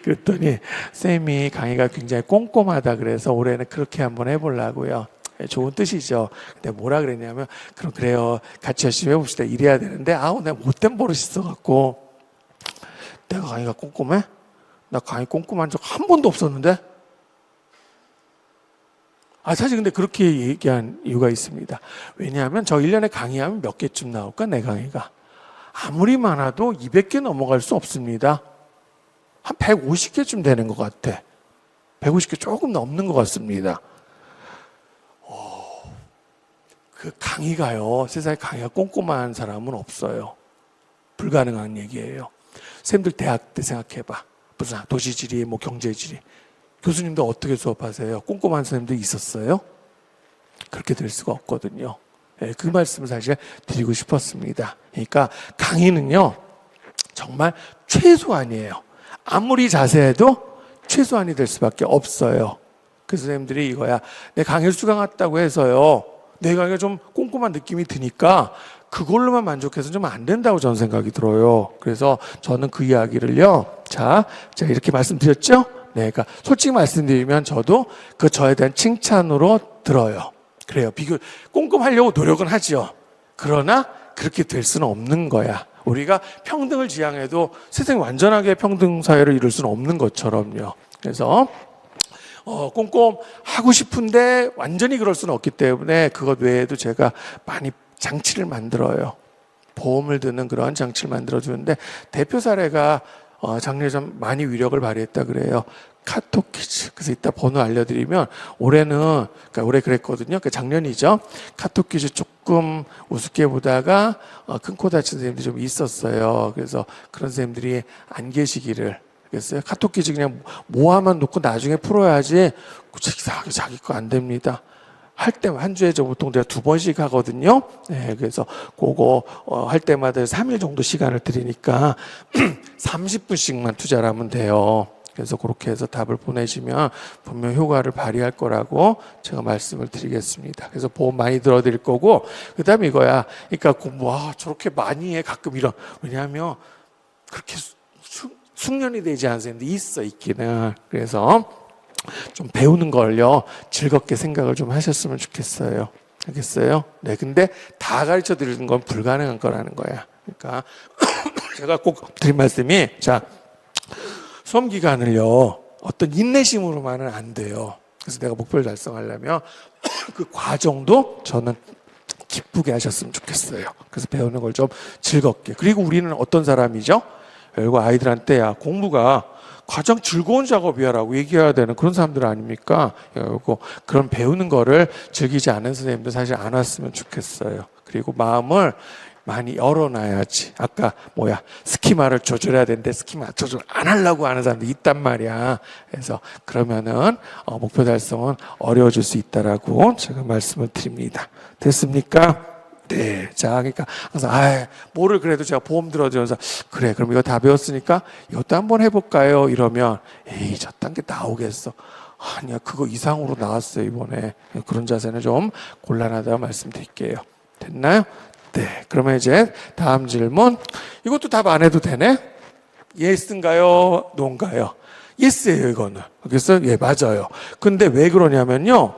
그랬더니 선생님이 강의가 굉장히 꼼꼼하다 그래서 올해는 그렇게 한번 해보려고요. 좋은 뜻이죠. 근데 뭐라 그랬냐면, 그럼 그래요. 같이 열심히 해봅시다. 이래야 되는데, 내가 못된 버릇이 있어갖고, 내가 강의가 꼼꼼해? 나 강의 꼼꼼한 적 한 번도 없었는데? 사실 근데 그렇게 얘기한 이유가 있습니다. 왜냐하면 저 1년에 강의하면 몇 개쯤 나올까, 내 강의가? 아무리 많아도 200개 넘어갈 수 없습니다. 한 150개쯤 되는 것 같아. 150개 조금 넘는 것 같습니다. 그 강의가요, 세상에 강의가 꼼꼼한 사람은 없어요. 불가능한 얘기예요. 선생님들 대학 때 생각해봐. 무슨 도시지리, 뭐 경제지리. 교수님도 어떻게 수업하세요? 꼼꼼한 선생님도 있었어요? 그렇게 될 수가 없거든요. 네, 그 말씀을 사실 드리고 싶었습니다. 그러니까 강의는요, 정말 최소한이에요. 아무리 자세해도 최소한이 될 수밖에 없어요. 그 선생님들이 이거야. 내 강의를 수강했다고 해서요, 내 강의가 좀 꼼꼼한 느낌이 드니까 그걸로만 만족해서 좀 안 된다고 저는 생각이 들어요. 그래서 저는 그 이야기를요. 자, 제가 이렇게 말씀드렸죠? 네, 그러니까 솔직히 말씀드리면 저도 그 저에 대한 칭찬으로 들어요. 그래요. 꼼꼼하려고 노력은 하죠. 그러나 그렇게 될 수는 없는 거야. 우리가 평등을 지향해도 세상이 완전하게 평등 사회를 이룰 수는 없는 것처럼요. 그래서 꼼꼼하고 싶은데 완전히 그럴 수는 없기 때문에 그것 외에도 제가 많이 장치를 만들어요. 보험을 드는 그런 장치를 만들어주는데 대표 사례가 작년에 좀 많이 위력을 발휘했다 그래요. 카톡 퀴즈. 그래서 이따 번호 알려드리면 그러니까 올해 그랬거든요. 그러니까 작년이죠. 카톡 퀴즈 조금 우습게 보다가 큰 코 다친 선생님들이 좀 있었어요. 그래서 그런 선생님들이 안 계시기를 그랬어요. 카톡 퀴즈 그냥 모아만 놓고 나중에 풀어야지 이상하게 자기 거 안 됩니다. 할 때만 한 주에 보통 제가 2번씩 하거든요. 네, 그래서 그거 할 때마다 3일 정도 시간을 드리니까 30분씩만 투자를 하면 돼요. 그래서 그렇게 해서 답을 보내시면 분명 효과를 발휘할 거라고 제가 말씀을 드리겠습니다. 그래서 보험 많이 들어드릴 거고 그다음에 이거야. 그러니까 저렇게 많이 해 가끔 이런 왜냐하면 그렇게 숙련이 되지 않은 선생님도 있기는. 그래서 좀 배우는 걸요 즐겁게 생각을 좀 하셨으면 좋겠어요. 알겠어요? 네, 근데 다 가르쳐 드리는 건 불가능한 거라는 거야. 그러니까 제가 꼭 드린 말씀이 자 수험 기간을요 어떤 인내심으로만은 안 돼요. 그래서 내가 목표를 달성하려면 그 과정도 저는 기쁘게 하셨으면 좋겠어요. 그래서 배우는 걸 좀 즐겁게. 그리고 우리는 어떤 사람이죠? 그리고 아이들한테 야 공부가 가장 즐거운 작업이야라고 얘기해야 되는 그런 사람들 아닙니까? 그리고 그런 배우는 거를 즐기지 않은 선생님도 사실 안 왔으면 좋겠어요. 그리고 마음을 많이 열어놔야지. 아까 스키마를 조절해야 되는데 스키마 조절 안 하려고 하는 사람도 있단 말이야. 그래서 그러면은 목표 달성은 어려워질 수 있다라고 제가 말씀을 드립니다. 됐습니까? 네. 자, 그러니까 항상 뭐를 그래도 제가 보험 들어주면서 그래 그럼 이거 다 배웠으니까 이것도 한번 해볼까요? 이러면 에이 저딴 게 나오겠어. 아니야 그거 이상으로 나왔어요 이번에. 그런 자세는 좀 곤란하다고 말씀드릴게요. 됐나요? 네. 그러면 이제 다음 질문. 이것도 답 안 해도 되네? 예스인가요? 노인가요? 예스예요 이거는. 그래서 예 맞아요. 근데 왜 그러냐면요.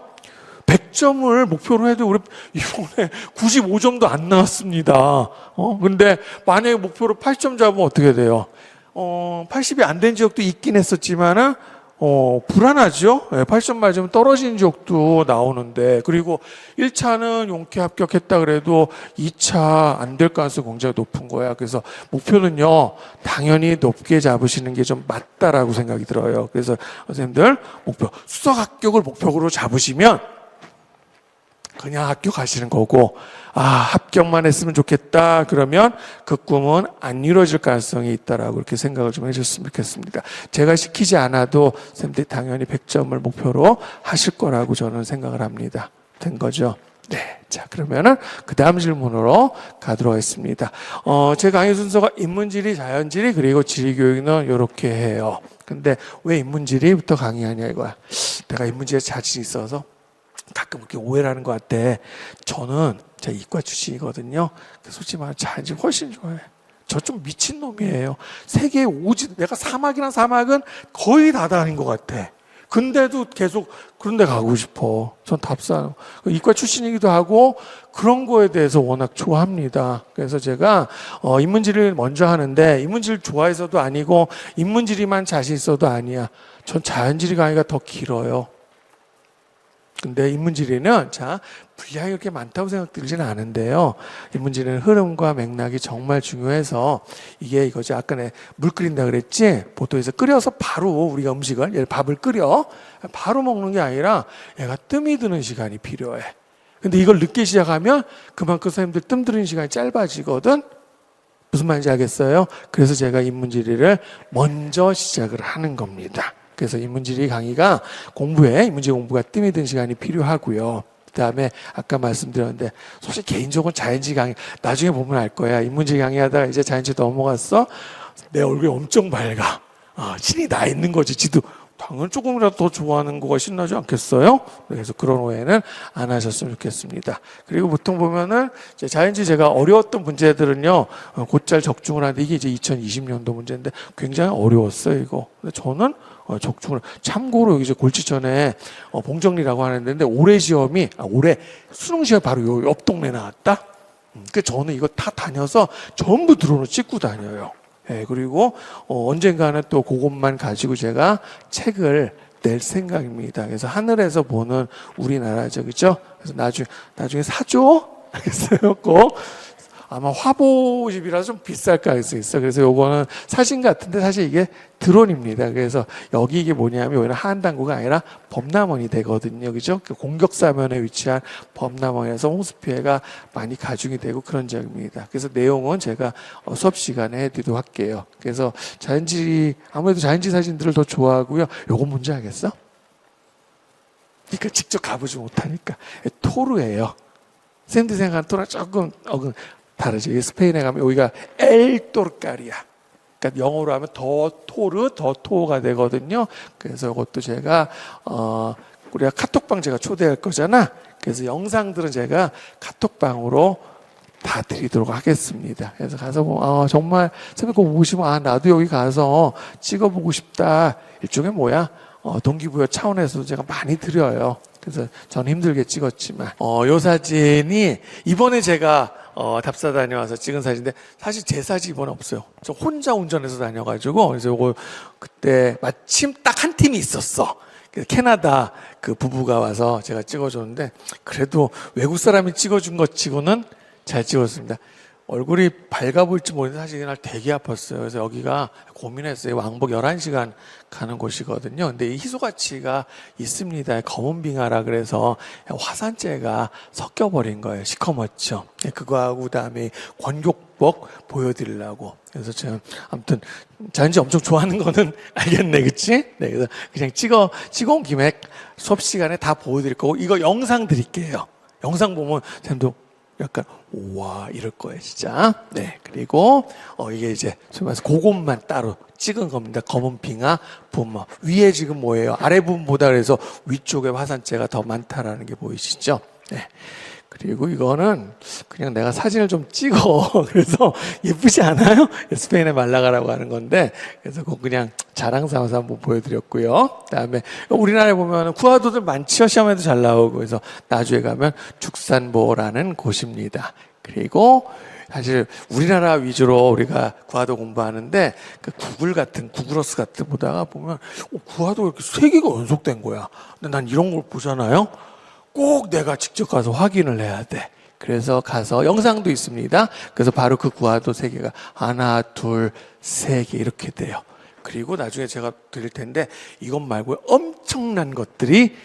100점을 목표로 해도 우리 이번에 95점도 안 나왔습니다. 근데 만약에 목표로 80점 잡으면 어떻게 돼요? 80이 안 된 지역도 있긴 했었지만은 불안하죠? 80점 맞으면 떨어지는 지역도 나오는데, 그리고 1차는 용케 합격했다 그래도 2차 안 될 가능성이 굉장히 높은 거야. 그래서 목표는요, 당연히 높게 잡으시는 게 좀 맞다라고 생각이 들어요. 그래서 선생님들, 수석 합격을 목표로 잡으시면 그냥 합격하시는 거고, 합격만 했으면 좋겠다 그러면 그 꿈은 안 이루어질 가능성이 있다라고 이렇게 생각을 좀 해줬으면 좋겠습니다. 제가 시키지 않아도 선생님들이 당연히 100점을 목표로 하실 거라고 저는 생각을 합니다. 된 거죠? 네. 자, 그러면은 그 다음 질문으로 가도록 하겠습니다. 제 강의 순서가 인문지리, 자연지리, 그리고 지리교육은 이렇게 해요. 근데 왜 인문지리부터 강의하냐 이거야. 내가 인문지리에 자신이 있어서 가끔 그렇게 오해를 하는 것 같아. 저는 제가 이과 출신이거든요. 솔직히 말하면 자연지리 훨씬 좋아해. 저 좀 미친 놈이에요. 세계에 내가 사막이란 사막은 거의 다 다닌 것 같아. 근데도 계속 그런 데 가고 싶어. 전 답사는 이과 출신이기도 하고 그런 거에 대해서 워낙 좋아합니다. 그래서 제가 인문지리를 먼저 하는데 인문지리를 좋아해서도 아니고 인문지리만 자신 있어도 아니야. 전 자연지리 강의가 더 길어요. 근데 인문지리는 분량이 그렇게 많다고 생각들지는 않은데요. 인문지리는 흐름과 맥락이 정말 중요해서 이거지. 아까 물 끓인다 그랬지? 보통에서 끓여서 바로 우리가 음식을, 밥을 끓여 바로 먹는 게 아니라 얘가 뜸이 드는 시간이 필요해. 근데 이걸 늦게 시작하면 그만큼 선생님들 뜸 드는 시간이 짧아지거든. 무슨 말인지 알겠어요? 그래서 제가 인문지리를 먼저 시작을 하는 겁니다. 그래서 인문지리 강의가 인문지리 공부가 뜸이 든 시간이 필요하고요. 그 다음에 아까 말씀드렸는데, 솔직히 개인적으로는 자연지리 강의, 나중에 보면 알 거야. 인문지리 강의 하다가 이제 자연지리 넘어갔어. 내 얼굴이 엄청 밝아. 신이 나 있는 거지. 지도 당연히 조금이라도 더 좋아하는 거가 신나지 않겠어요? 그래서 그런 오해는 안 하셨으면 좋겠습니다. 그리고 보통 보면은 이제 자연지 제가 어려웠던 문제들은요, 곧잘 적중을 하는데 이게 이제 2020년도 문제인데 굉장히 어려웠어요, 이거. 근데 저는 적중을, 참고로 여기 이제 골치전에 봉정리라고 하는데 올해 시험이, 올해 수능 시험이 바로 요 옆 동네 나왔다? 그 저는 이거 다 다녀서 전부 드론을 찍고 다녀요. 예, 그리고 언젠가는 또 그것만 가지고 제가 책을 낼 생각입니다. 그래서 하늘에서 보는 우리나라죠, 그죠? 그래서 나중에 사줘? 알겠어요? 꼭. 아마 화보집이라서 좀 비쌀 가능성이 있어. 그래서 요거는 사진 같은데 사실 이게 드론입니다. 그래서 여기 이게 뭐냐면 여기는 하안당구가 아니라 범람원이 되거든요. 그죠? 그 공격사면에 위치한 범람원에서 홍수 피해가 많이 가중이 되고 그런 지역입니다. 그래서 내용은 제가 수업 시간에 해드리도록 할게요. 그래서 자연지, 아무래도 자연지 사진들을 더 좋아하고요. 요건 뭔지 알겠어? 그러니까 직접 가보지 못하니까. 토르예요. 샌드 생각한 토르랑 조금 다르죠. 스페인에 가면 여기가 엘토르까리아. 그러니까 영어로 하면 더 토르, 더 토가 되거든요. 그래서 이것도 제가 우리가 카톡방 제가 초대할 거잖아. 그래서 영상들은 제가 카톡방으로 다 드리도록 하겠습니다. 그래서 가서 정말 선생님 그거 보시면 나도 여기 가서 찍어보고 싶다. 일종의 뭐야? 동기부여 차원에서도 제가 많이 드려요. 그래서 저는 힘들게 찍었지만 요 사진이 이번에 제가 답사 다녀와서 찍은 사진인데 사실 제 사진 이번에 없어요. 저 혼자 운전해서 다녀가지고 그래서 요거 그때 마침 딱 한 팀이 있었어. 그래서 캐나다 그 부부가 와서 제가 찍어줬는데 그래도 외국 사람이 찍어준 것 치고는 잘 찍었습니다. 얼굴이 밝아 보일지 모르는데 사실 이날 되게 아팠어요. 그래서 여기가 고민했어요. 왕복 11시간 가는 곳이거든요. 근데 이 희소가치가 있습니다. 검은 빙하라 그래서 화산재가 섞여버린 거예요. 시커멓죠. 그거하고 그다음에 권격복 보여드리려고. 그래서 제가 아무튼 자연지 엄청 좋아하는 거는 알겠네, 그치? 네, 그래서 그냥 찍어온 김에 수업 시간에 다 보여드릴 거고 이거 영상 드릴게요. 영상 보면 쌤도 약간 우와 이럴 거예요 진짜. 네, 그리고 이게 이제 소위 말해서 그것만 따로 찍은 겁니다. 검은 빙하 분모 위에 지금 뭐예요? 아래 부분보다 그래서 위쪽에 화산재가 더 많다라는 게 보이시죠? 네. 그리고 이거는 그냥 내가 사진을 좀 찍어. 그래서 예쁘지 않아요? 스페인의 말라가라고 하는 건데, 그래서 그거 그냥 자랑 삼아서 한번 보여드렸고요. 그다음에 우리나라에 보면 구화도들 많죠. 시험에도 잘 나오고. 그래서 나주에 가면 죽산보라는 곳입니다. 그리고 사실 우리나라 위주로 우리가 구화도 공부하는데 그 구글어스 같은 보다가 보면 구화도 이렇게 3개가 연속된 거야. 근데 난 이런 걸 보잖아요. 꼭 내가 직접 가서 확인을 해야 돼. 그래서 가서 영상도 있습니다. 그래서 바로 그 구화도 3개가 하나, 둘, 3개 이렇게 돼요. 그리고 나중에 제가 드릴 텐데 이것 말고 엄청난 것들이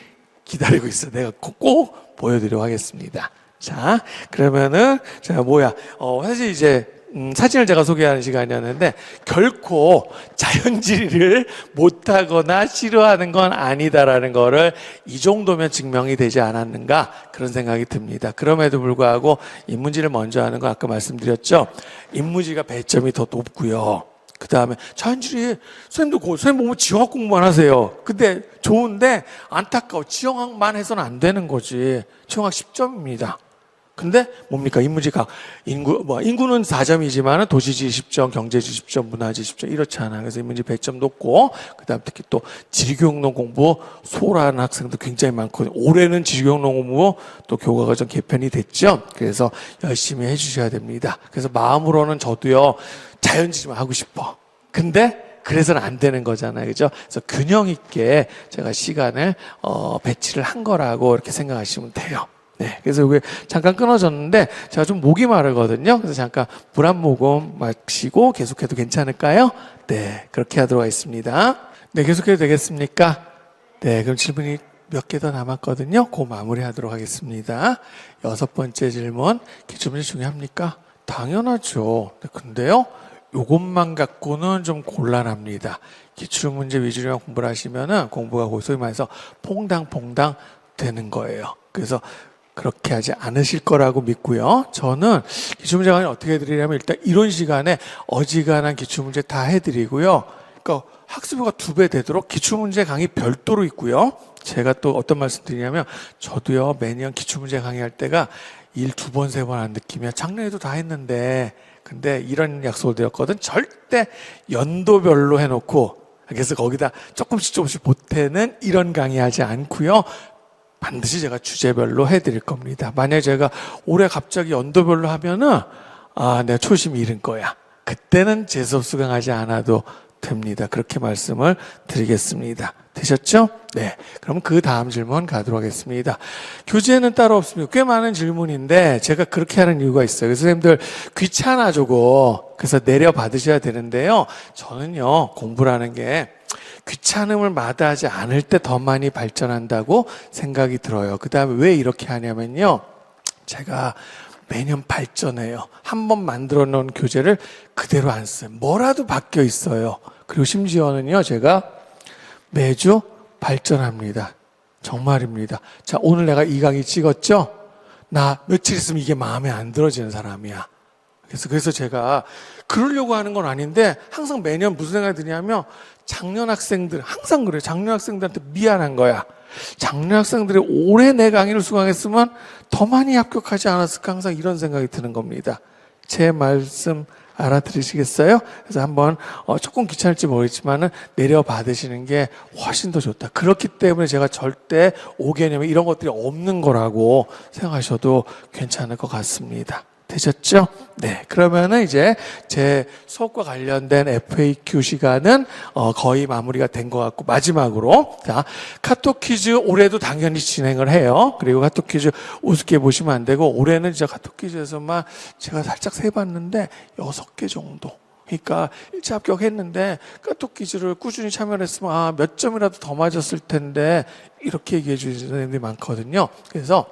기다리고 있어요. 내가 꼭 보여드리도록 하겠습니다. 자, 그러면은 사실 이제 사진을 제가 소개하는 시간이었는데 결코 자연지리를 못하거나 싫어하는 건 아니다라는 거를 이 정도면 증명이 되지 않았는가 그런 생각이 듭니다. 그럼에도 불구하고 인문지를 먼저 하는 건 아까 말씀드렸죠. 인문지가 배점이 더 높고요. 그 다음에 자연지리 선생님 보면 지형학 공부만 하세요. 근데 좋은데 안타까워. 지형학만 해서는 안 되는 거지. 지형학 10점입니다. 근데 뭡니까? 인구는 4점이지만 도시지 10점, 경제지 10점, 문화지 10점 이렇잖아요. 그래서 인문지 배점 높고 그다음 특히 또 지리교육론 공부 소홀한 학생도 굉장히 많거든요. 올해는 지리교육론 공부 또 교과과정 개편이 됐죠. 그래서 열심히 해주셔야 됩니다. 그래서 마음으로는 저도요 자연지리만 하고 싶어. 근데 그래서는 안 되는 거잖아요. 그죠? 그래서 균형 있게 제가 시간을 배치를 한 거라고 이렇게 생각하시면 돼요. 네, 그래서 이게 잠깐 끊어졌는데 제가 좀 목이 마르거든요. 그래서 잠깐 물 한 모금 마시고 계속해도 괜찮을까요? 네, 그렇게 하도록 하겠습니다. 네, 계속해도 되겠습니까? 네, 그럼 질문이 몇 개 더 남았거든요. 그 마무리하도록 하겠습니다. 6번째 질문, 기출문제 중요합니까? 당연하죠. 네, 근데요, 요것만 갖고는 좀 곤란합니다. 기출문제 위주로만 공부를 하시면은 공부가 소위 말해서 퐁당퐁당 되는 거예요. 그래서 그렇게 하지 않으실 거라고 믿고요. 저는 기출문제 강의 어떻게 해드리냐면 일단 이런 시간에 어지간한 기출문제 다 해드리고요. 그러니까 학습효가 2배 되도록 기출문제 강의 별도로 있고요. 제가 또 어떤 말씀 드리냐면 저도요 매년 기출문제 강의할 때가 일 2번, 3번 안 느끼면 작년에도 다 했는데 근데 이런 약속을 드렸거든. 절대 연도별로 해놓고 그래서 거기다 조금씩 보태는 이런 강의 하지 않고요. 반드시 제가 주제별로 해드릴 겁니다. 만약에 제가 올해 갑자기 연도별로 하면은 내가 초심이 잃은 거야. 그때는 재수업 수강하지 않아도 됩니다. 그렇게 말씀을 드리겠습니다. 되셨죠? 네. 그럼 그 다음 질문 가도록 하겠습니다. 교재는 따로 없습니다. 꽤 많은 질문인데 제가 그렇게 하는 이유가 있어요. 그래서 선생님들 귀찮아 저거. 그래서 내려 받으셔야 되는데요. 저는요, 공부라는 게 귀찮음을 마다하지 않을 때 더 많이 발전한다고 생각이 들어요. 그 다음에 왜 이렇게 하냐면요. 제가 매년 발전해요. 한 번 만들어 놓은 교재를 그대로 안 써요. 뭐라도 바뀌어 있어요. 그리고 심지어는요, 제가 매주 발전합니다. 정말입니다. 자, 오늘 내가 이 강의 찍었죠? 나 며칠 있으면 이게 마음에 안 들어지는 사람이야. 그래서 제가 그러려고 하는 건 아닌데 항상 매년 무슨 생각이 드냐면 작년 학생들, 항상 그래요. 작년 학생들한테 미안한 거야. 작년 학생들이 올해 내 강의를 수강했으면 더 많이 합격하지 않았을까 항상 이런 생각이 드는 겁니다. 제 말씀 알아들으시겠어요? 그래서 한번 조금 귀찮을지 모르겠지만은 내려 받으시는 게 훨씬 더 좋다. 그렇기 때문에 제가 절대 5개념에 이런 것들이 없는 거라고 생각하셔도 괜찮을 것 같습니다. 되셨죠? 네. 그러면은 이제 제 수업과 관련된 FAQ 시간은 거의 마무리가 된 것 같고, 마지막으로, 자, 카톡 퀴즈 올해도 당연히 진행을 해요. 그리고 카톡 퀴즈 우습게 보시면 안 되고, 올해는 진짜 카톡 퀴즈에서만 제가 살짝 세봤는데, 6개 정도. 그러니까 1차 합격했는데, 카톡 퀴즈를 꾸준히 참여를 했으면, 몇 점이라도 더 맞았을 텐데, 이렇게 얘기해 주시는 분들이 많거든요. 그래서,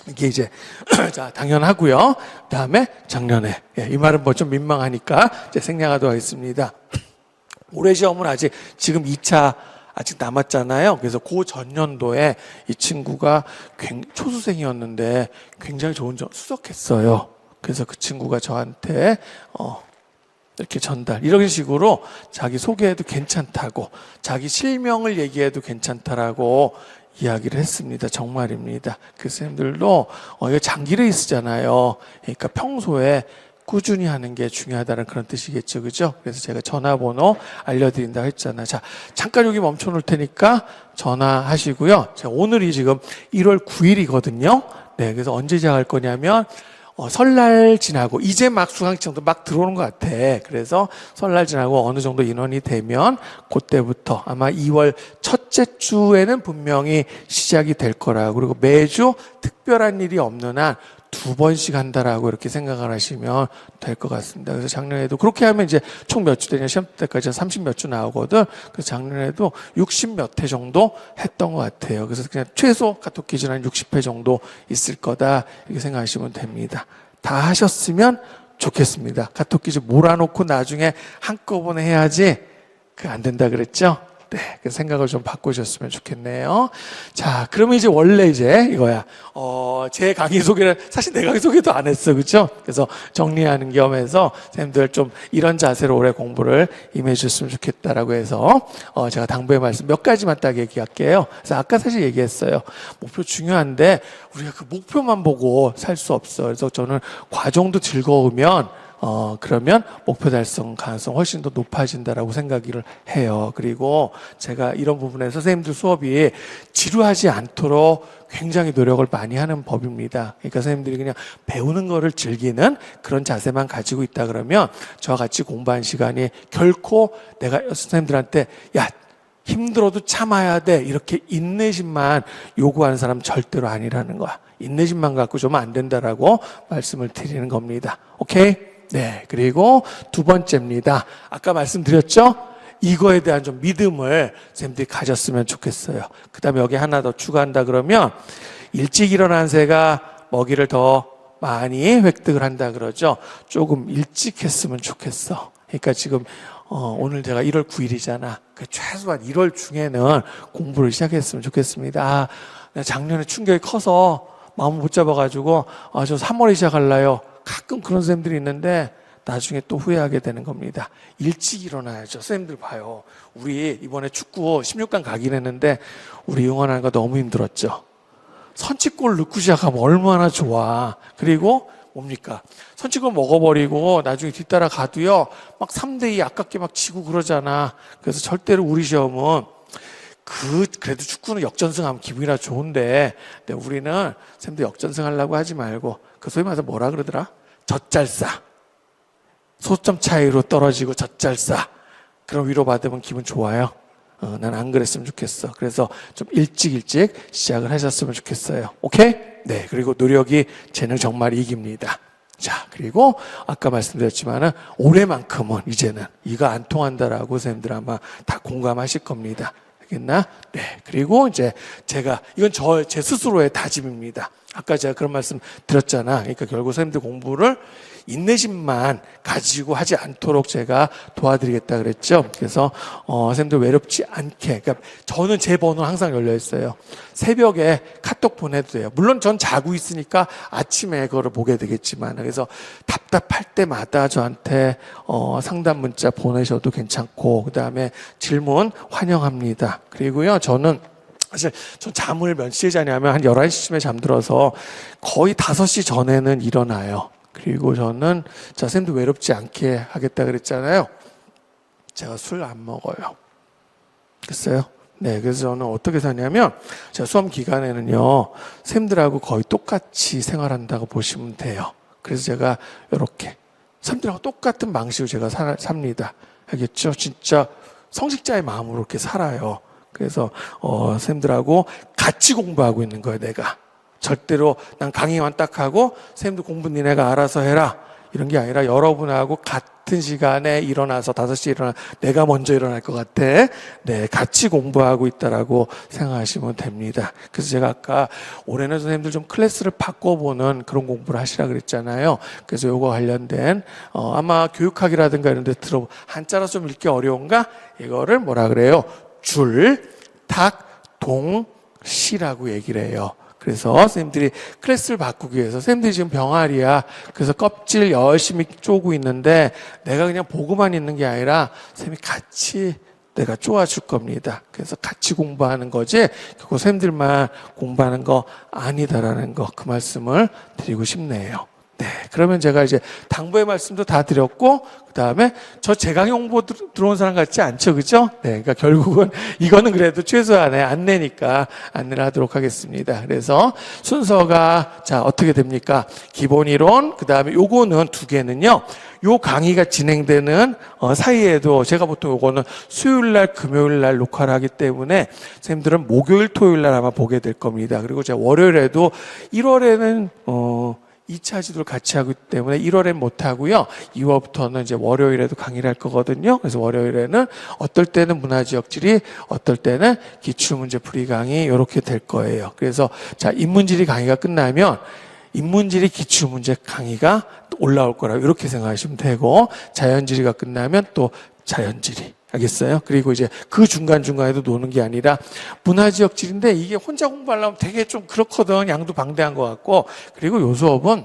이게 이제 자 당연하고요. 그다음에 작년에 이 말은 뭐 좀 민망하니까 이제 생략하도록 하겠습니다. 올해 시험은 아직 지금 2차 아직 남았잖아요. 그래서 그 전년도에 이 친구가 초수생이었는데 굉장히 좋은 점 수석했어요. 그래서 그 친구가 저한테 이렇게 전달 이런 식으로 자기 소개해도 괜찮다고 자기 실명을 얘기해도 괜찮다라고 이야기를 했습니다. 정말입니다. 그 선생님들도 이거 장기를 쓰잖아요. 그러니까 평소에 꾸준히 하는 게 중요하다는 그런 뜻이겠죠. 그죠? 그래서 제가 전화번호 알려드린다고 했잖아요. 자, 잠깐 여기 멈춰 놓을 테니까 전화하시고요. 자, 오늘이 지금 1월 9일이거든요. 네, 그래서 언제 시작할 거냐면 설날 지나고 이제 막 수강신청도 막 들어오는 것 같아. 그래서 설날 지나고 어느 정도 인원이 되면 그때부터 아마 2월 첫째 주에는 분명히 시작이 될 거라고. 그리고 매주 특별한 일이 없는 한 2번씩 한다라고 이렇게 생각을 하시면 될 것 같습니다. 그래서 작년에도 그렇게 하면 이제 총 몇 주 되냐 시험 때까지 30 몇 주 나오거든. 그래서 작년에도 60 몇 회 정도 했던 것 같아요. 그래서 그냥 최소 카톡 퀴즈는 한 60회 정도 있을 거다 이렇게 생각하시면 됩니다. 다 하셨으면 좋겠습니다. 카톡 퀴즈 몰아놓고 나중에 한꺼번에 해야지 그 안 된다 그랬죠? 네, 그 생각을 좀 바꾸셨으면 좋겠네요. 자, 그러면 이제 원래 이제 이거야. 제 강의 소개를 사실 내 강의 소개도 안 했어, 그렇죠? 그래서 정리하는 겸해서 선생님들 좀 이런 자세로 올해 공부를 임해주셨으면 좋겠다라고 해서 제가 당부의 말씀 몇 가지만 딱 얘기할게요. 그래서 아까 사실 얘기했어요. 목표 중요한데 우리가 그 목표만 보고 살 수 없어. 그래서 저는 과정도 즐거우면 그러면 목표 달성 가능성 훨씬 더 높아진다라고 생각을 해요. 그리고 제가 이런 부분에서 선생님들 수업이 지루하지 않도록 굉장히 노력을 많이 하는 법입니다. 그러니까 선생님들이 그냥 배우는 거를 즐기는 그런 자세만 가지고 있다 그러면 저와 같이 공부한 시간이 결코 내가 선생님들한테 야, 힘들어도 참아야 돼. 이렇게 인내심만 요구하는 사람 절대로 아니라는 거야. 인내심만 갖고 좀 안 된다라고 말씀을 드리는 겁니다. 오케이? 네. 그리고 2번째입니다. 아까 말씀드렸죠? 이거에 대한 좀 믿음을 선생님들이 가졌으면 좋겠어요. 그 다음에 여기 하나 더 추가한다 그러면 일찍 일어난 새가 먹이를 더 많이 획득을 한다 그러죠. 조금 일찍 했으면 좋겠어. 그러니까 지금 오늘 제가 1월 9일이잖아. 최소한 1월 중에는 공부를 시작했으면 좋겠습니다. 작년에 충격이 커서 마음을 못 잡아가지고 저 3월에 시작할래요. 가끔 그런 선생님들이 있는데 나중에 또 후회하게 되는 겁니다. 일찍 일어나야죠. 선생님들 봐요. 우리 이번에 축구 16강 가긴 했는데 우리 응원하는 거 너무 힘들었죠. 선취골 넣고 시작하면 얼마나 좋아. 그리고 뭡니까? 선취골 먹어버리고 나중에 뒤따라 가도요. 막 3대2 아깝게 막 지고 그러잖아. 그래서 절대로 우리 시험은 그래도 축구는 역전승하면 기분이라 좋은데 우리는 선생님들 역전승하려고 하지 말고 그 소위 말해서 뭐라 그러더라? 젖잘싸. 소점 차이로 떨어지고 젖잘싸. 그럼 위로받으면 기분 좋아요. 난 안 그랬으면 좋겠어. 그래서 좀 일찍 시작을 하셨으면 좋겠어요. 오케이? 네. 그리고 노력이 재능 정말 이깁니다. 자, 그리고 아까 말씀드렸지만은 올해만큼은 이제는 이거 안 통한다라고 선생님들 아마 다 공감하실 겁니다. 알겠나? 네. 그리고 이제 제가 이건 제 스스로의 다짐입니다. 아까 제가 그런 말씀 드렸잖아. 그러니까 결국 선생님들 공부를 인내심만 가지고 하지 않도록 제가 도와드리겠다 그랬죠. 그래서 선생님들 외롭지 않게. 그러니까 저는 제 번호는 항상 열려 있어요. 새벽에 카톡 보내도 돼요. 물론 전 자고 있으니까 아침에 그거를 보게 되겠지만, 그래서 답답할 때마다 저한테 상담 문자 보내셔도 괜찮고, 그 다음에 질문 환영합니다. 그리고요, 저는 사실 전 잠을 몇 시에 자냐면 한 11시쯤에 잠들어서 거의 5시 전에는 일어나요. 그리고 저는 선생님도 외롭지 않게 하겠다 그랬잖아요. 제가 술 안 먹어요. 됐어요? 네, 그래서 저는 어떻게 사냐면 제가 수험 기간에는요 선생님들하고 거의 똑같이 생활한다고 보시면 돼요. 그래서 제가 이렇게 선생님들하고 똑같은 방식으로 제가 삽니다. 알겠죠? 진짜 성직자의 마음으로 이렇게 살아요. 그래서 선생님들하고 같이 공부하고 있는 거예요. 내가 절대로 난 강의만 딱 하고 선생님들 공부 니네가 알아서 해라 이런 게 아니라 여러분하고 같은 시간에 일어나서 5시에 일어나 내가 먼저 일어날 것 같아. 네, 같이 공부하고 있다라고 생각하시면 됩니다. 그래서 제가 아까 올해는 선생님들 좀 클래스를 바꿔보는 그런 공부를 하시라 그랬잖아요. 그래서 요거 관련된 아마 교육학이라든가 이런 데 들어 한자로 좀 읽기 어려운가? 이거를 뭐라 그래요? 줄, 탁, 동, 시라고 얘기를 해요. 그래서 선생님들이 클래스를 바꾸기 위해서 선생님들이 지금 병아리야. 그래서 껍질 열심히 쪼고 있는데 내가 그냥 보고만 있는 게 아니라 선생님이 같이 내가 쪼아줄 겁니다. 그래서 같이 공부하는 거지 결국 선생님들만 공부하는 거 아니다라는 거 그 말씀을 드리고 싶네요. 네, 그러면 제가 이제 당부의 말씀도 다 드렸고 그 다음에 제 강의 홍보 들어온 사람 같지 않죠, 그죠? 네, 그러니까 결국은 이거는 그래도 최소한의 안내니까 안내를 하도록 하겠습니다. 그래서 순서가 자 어떻게 됩니까? 기본 이론 그 다음에 요거는 2개는요. 요 강의가 진행되는 사이에도 제가 보통 요거는 수요일날 금요일날 녹화를 하기 때문에 선생님들은 목요일 토요일날 아마 보게 될 겁니다. 그리고 제가 월요일에도 1월에는 2차 지도를 같이 하기 때문에 1월엔 못하고요. 2월부터는 이제 월요일에도 강의를 할 거거든요. 그래서 월요일에는 어떨 때는 문화지역지리, 어떨 때는 기출문제풀이 강의 이렇게 될 거예요. 그래서 자 인문지리 강의가 끝나면 인문지리 기출문제 강의가 올라올 거라고 이렇게 생각하시면 되고 자연지리가 끝나면 또 자연지리. 알겠어요? 그리고 이제 그 중간중간에도 노는 게 아니라 문화지역지리인데 이게 혼자 공부하려면 되게 좀 그렇거든. 양도 방대한 것 같고. 그리고 요 수업은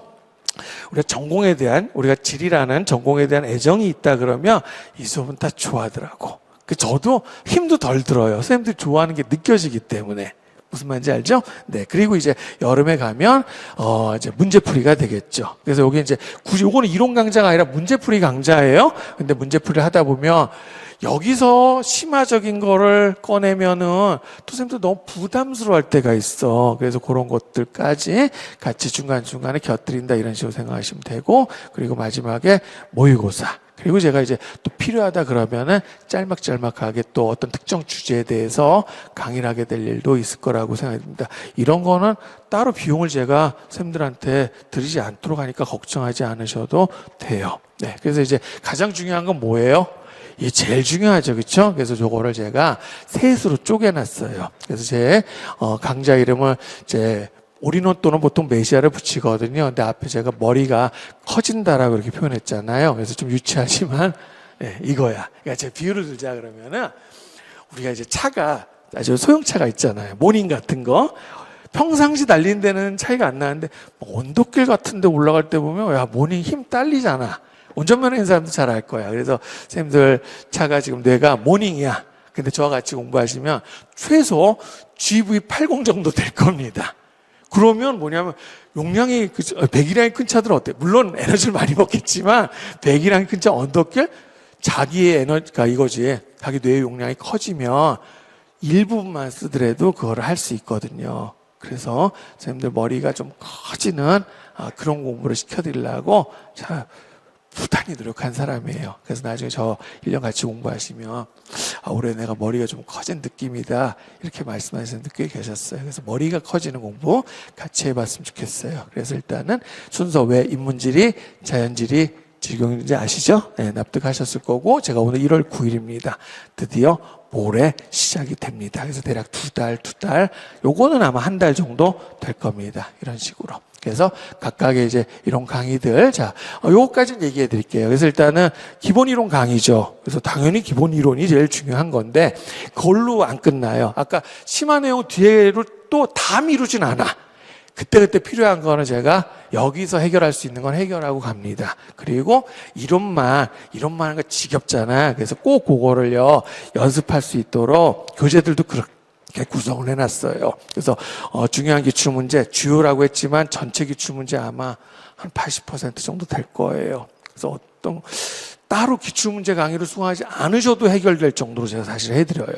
우리가 전공에 대한, 우리가 지리라는 전공에 대한 애정이 있다 그러면 이 수업은 다 좋아하더라고. 저도 힘도 덜 들어요. 선생님들이 좋아하는 게 느껴지기 때문에. 무슨 말인지 알죠? 네. 그리고 이제 여름에 가면, 이제 문제풀이가 되겠죠. 그래서 여기 이제 굳이 요거는 이론 강좌가 아니라 문제풀이 강좌예요. 근데 문제풀이를 하다 보면 여기서 심화적인 거를 꺼내면은 또 선생님도 너무 부담스러워할 때가 있어. 그래서 그런 것들까지 같이 중간중간에 곁들인다 이런 식으로 생각하시면 되고 그리고 마지막에 모의고사. 그리고 제가 이제 또 필요하다 그러면은 짤막짤막하게 또 어떤 특정 주제에 대해서 강의를 하게 될 일도 있을 거라고 생각합니다. 이런 거는 따로 비용을 제가 선생님들한테 드리지 않도록 하니까 걱정하지 않으셔도 돼요. 네. 그래서 이제 가장 중요한 건 뭐예요? 이게 제일 중요하죠. 그렇죠? 그래서 저거를 제가 셋으로 쪼개놨어요. 그래서 제 강좌 이름을 이제 올인원 또는 보통 메시아를 붙이거든요. 근데 앞에 제가 머리가 커진다라고 이렇게 표현했잖아요. 그래서 좀 유치하지만 네, 이거야. 그러니까 제가 비유를 들자 그러면은 우리가 이제 차가 아주 소형차가 있잖아요. 모닝 같은 거. 평상시 달리는 데는 차이가 안 나는데 언덕길 같은 데 올라갈 때 보면 야 모닝 힘 딸리잖아. 운전면허 있는 사람도 잘 알 거야. 그래서 선생님들 차가 지금 뇌가 모닝이야. 근데 저와 같이 공부하시면 최소 GV80 정도 될 겁니다. 그러면 뭐냐면 용량이 100이랑이 큰 차들은 어때? 물론 에너지를 많이 먹겠지만 100이랑이 큰 차 언덕길 자기의 에너지가 이거지. 자기 뇌의 용량이 커지면 일부분만 쓰더라도 그거를 할 수 있거든요. 그래서 선생님들 머리가 좀 커지는 그런 공부를 시켜드리려고 자 부단히 노력한 사람이에요. 그래서 나중에 저 1년 같이 공부하시면 올해 내가 머리가 좀 커진 느낌이다 이렇게 말씀하시는 분들 꽤 계셨어요. 그래서 머리가 커지는 공부 같이 해봤으면 좋겠어요. 그래서 일단은 순서 왜 인문지리, 자연지리, 지경인지 아시죠? 네, 납득하셨을 거고 제가 오늘 1월 9일입니다. 드디어 모레 시작이 됩니다. 그래서 대략 두 달, 요거는 아마 한 달 정도 될 겁니다. 이런 식으로. 그래서 각각의 이제 이론 강의들, 자, 요거까지는 얘기해 드릴게요. 그래서 일단은 기본 이론 강의죠. 그래서 당연히 기본 이론이 제일 중요한 건데, 그걸로 안 끝나요. 아까 심화 내용 뒤에로 또 다 미루진 않아. 그때그때 필요한 거는 제가 여기서 해결할 수 있는 건 해결하고 갑니다. 그리고 이론만 하는 거 지겹잖아. 그래서 꼭 그거를요, 연습할 수 있도록 교재들도 그렇게 구성을 해놨어요. 그래서 중요한 기출문제, 주요라고 했지만 전체 기출문제 아마 한 80% 정도 될 거예요. 그래서 어떤 따로 기출문제 강의를 수강하지 않으셔도 해결될 정도로 제가 사실 해드려요.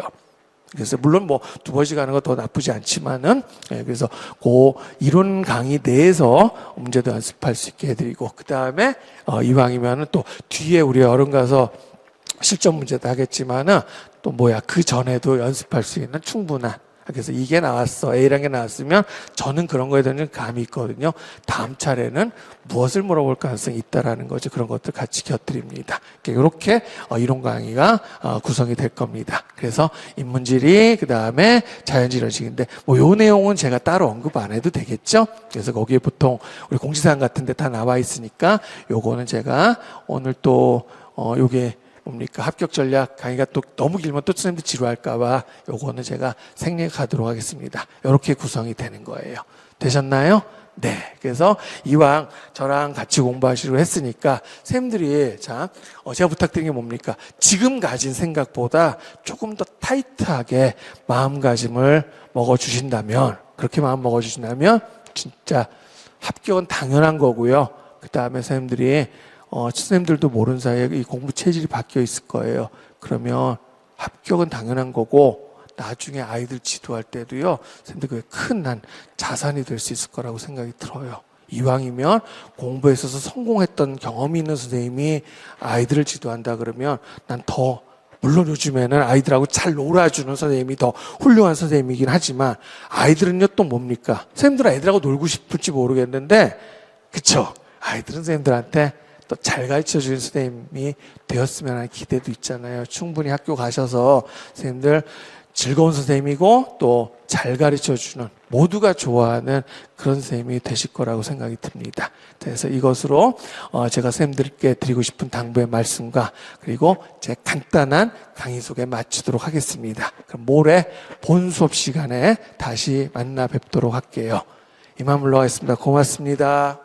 그래서 물론 뭐 두 번씩 하는 거 더 나쁘지 않지만은 그래서 그 이론 강의 내에서 문제도 연습할 수 있게 해드리고 그 다음에 이왕이면은 또 뒤에 우리 어른 가서 실전 문제도 하겠지만은 또 그 전에도 연습할 수 있는 충분한 그래서 이게 나왔어 A라는 게 나왔으면 저는 그런 거에 대한 감이 있거든요. 다음 차례는 무엇을 물어볼 가능성이 있다라는 거죠. 그런 것들 같이 곁들입니다. 이렇게 이론 강의가 구성이 될 겁니다. 그래서 인문지리 그 다음에 자연지리 이런 식인데 요 내용은 제가 따로 언급 안 해도 되겠죠. 그래서 거기에 보통 우리 공지사항 같은 데 다 나와 있으니까 요거는 제가 오늘 또 요게 뭡니까? 합격 전략 강의가 또 너무 길면 또 선생님들 지루할까봐 요거는 제가 생략하도록 하겠습니다. 이렇게 구성이 되는 거예요. 되셨나요? 네. 그래서 이왕 저랑 같이 공부하시기로 했으니까 선생님들이 제가 부탁드린 게 뭡니까? 지금 가진 생각보다 조금 더 타이트하게 마음가짐을 먹어주신다면 그렇게 마음 먹어주신다면 진짜 합격은 당연한 거고요. 그 다음에 선생님들이 선생님들도 모르는 사이에 이 공부 체질이 바뀌어 있을 거예요. 그러면 합격은 당연한 거고 나중에 아이들 지도할 때도요. 선생님들 그게 큰 자산이 될 수 있을 거라고 생각이 들어요. 이왕이면 공부에 있어서 성공했던 경험이 있는 선생님이 아이들을 지도한다 그러면 난 더 물론 요즘에는 아이들하고 잘 놀아주는 선생님이 더 훌륭한 선생님이긴 하지만 아이들은요 또 뭡니까? 선생님들은 애들하고 놀고 싶을지 모르겠는데 그쵸? 아이들은 선생님들한테 또 잘 가르쳐주는 선생님이 되었으면 하는 기대도 있잖아요. 충분히 학교 가셔서 선생님들 즐거운 선생님이고 또 잘 가르쳐주는 모두가 좋아하는 그런 선생님이 되실 거라고 생각이 듭니다. 그래서 이것으로 제가 선생님들께 드리고 싶은 당부의 말씀과 그리고 제 간단한 강의 속에 마치도록 하겠습니다. 그럼 모레 본 수업 시간에 다시 만나 뵙도록 할게요. 이만 물러가겠습니다. 고맙습니다.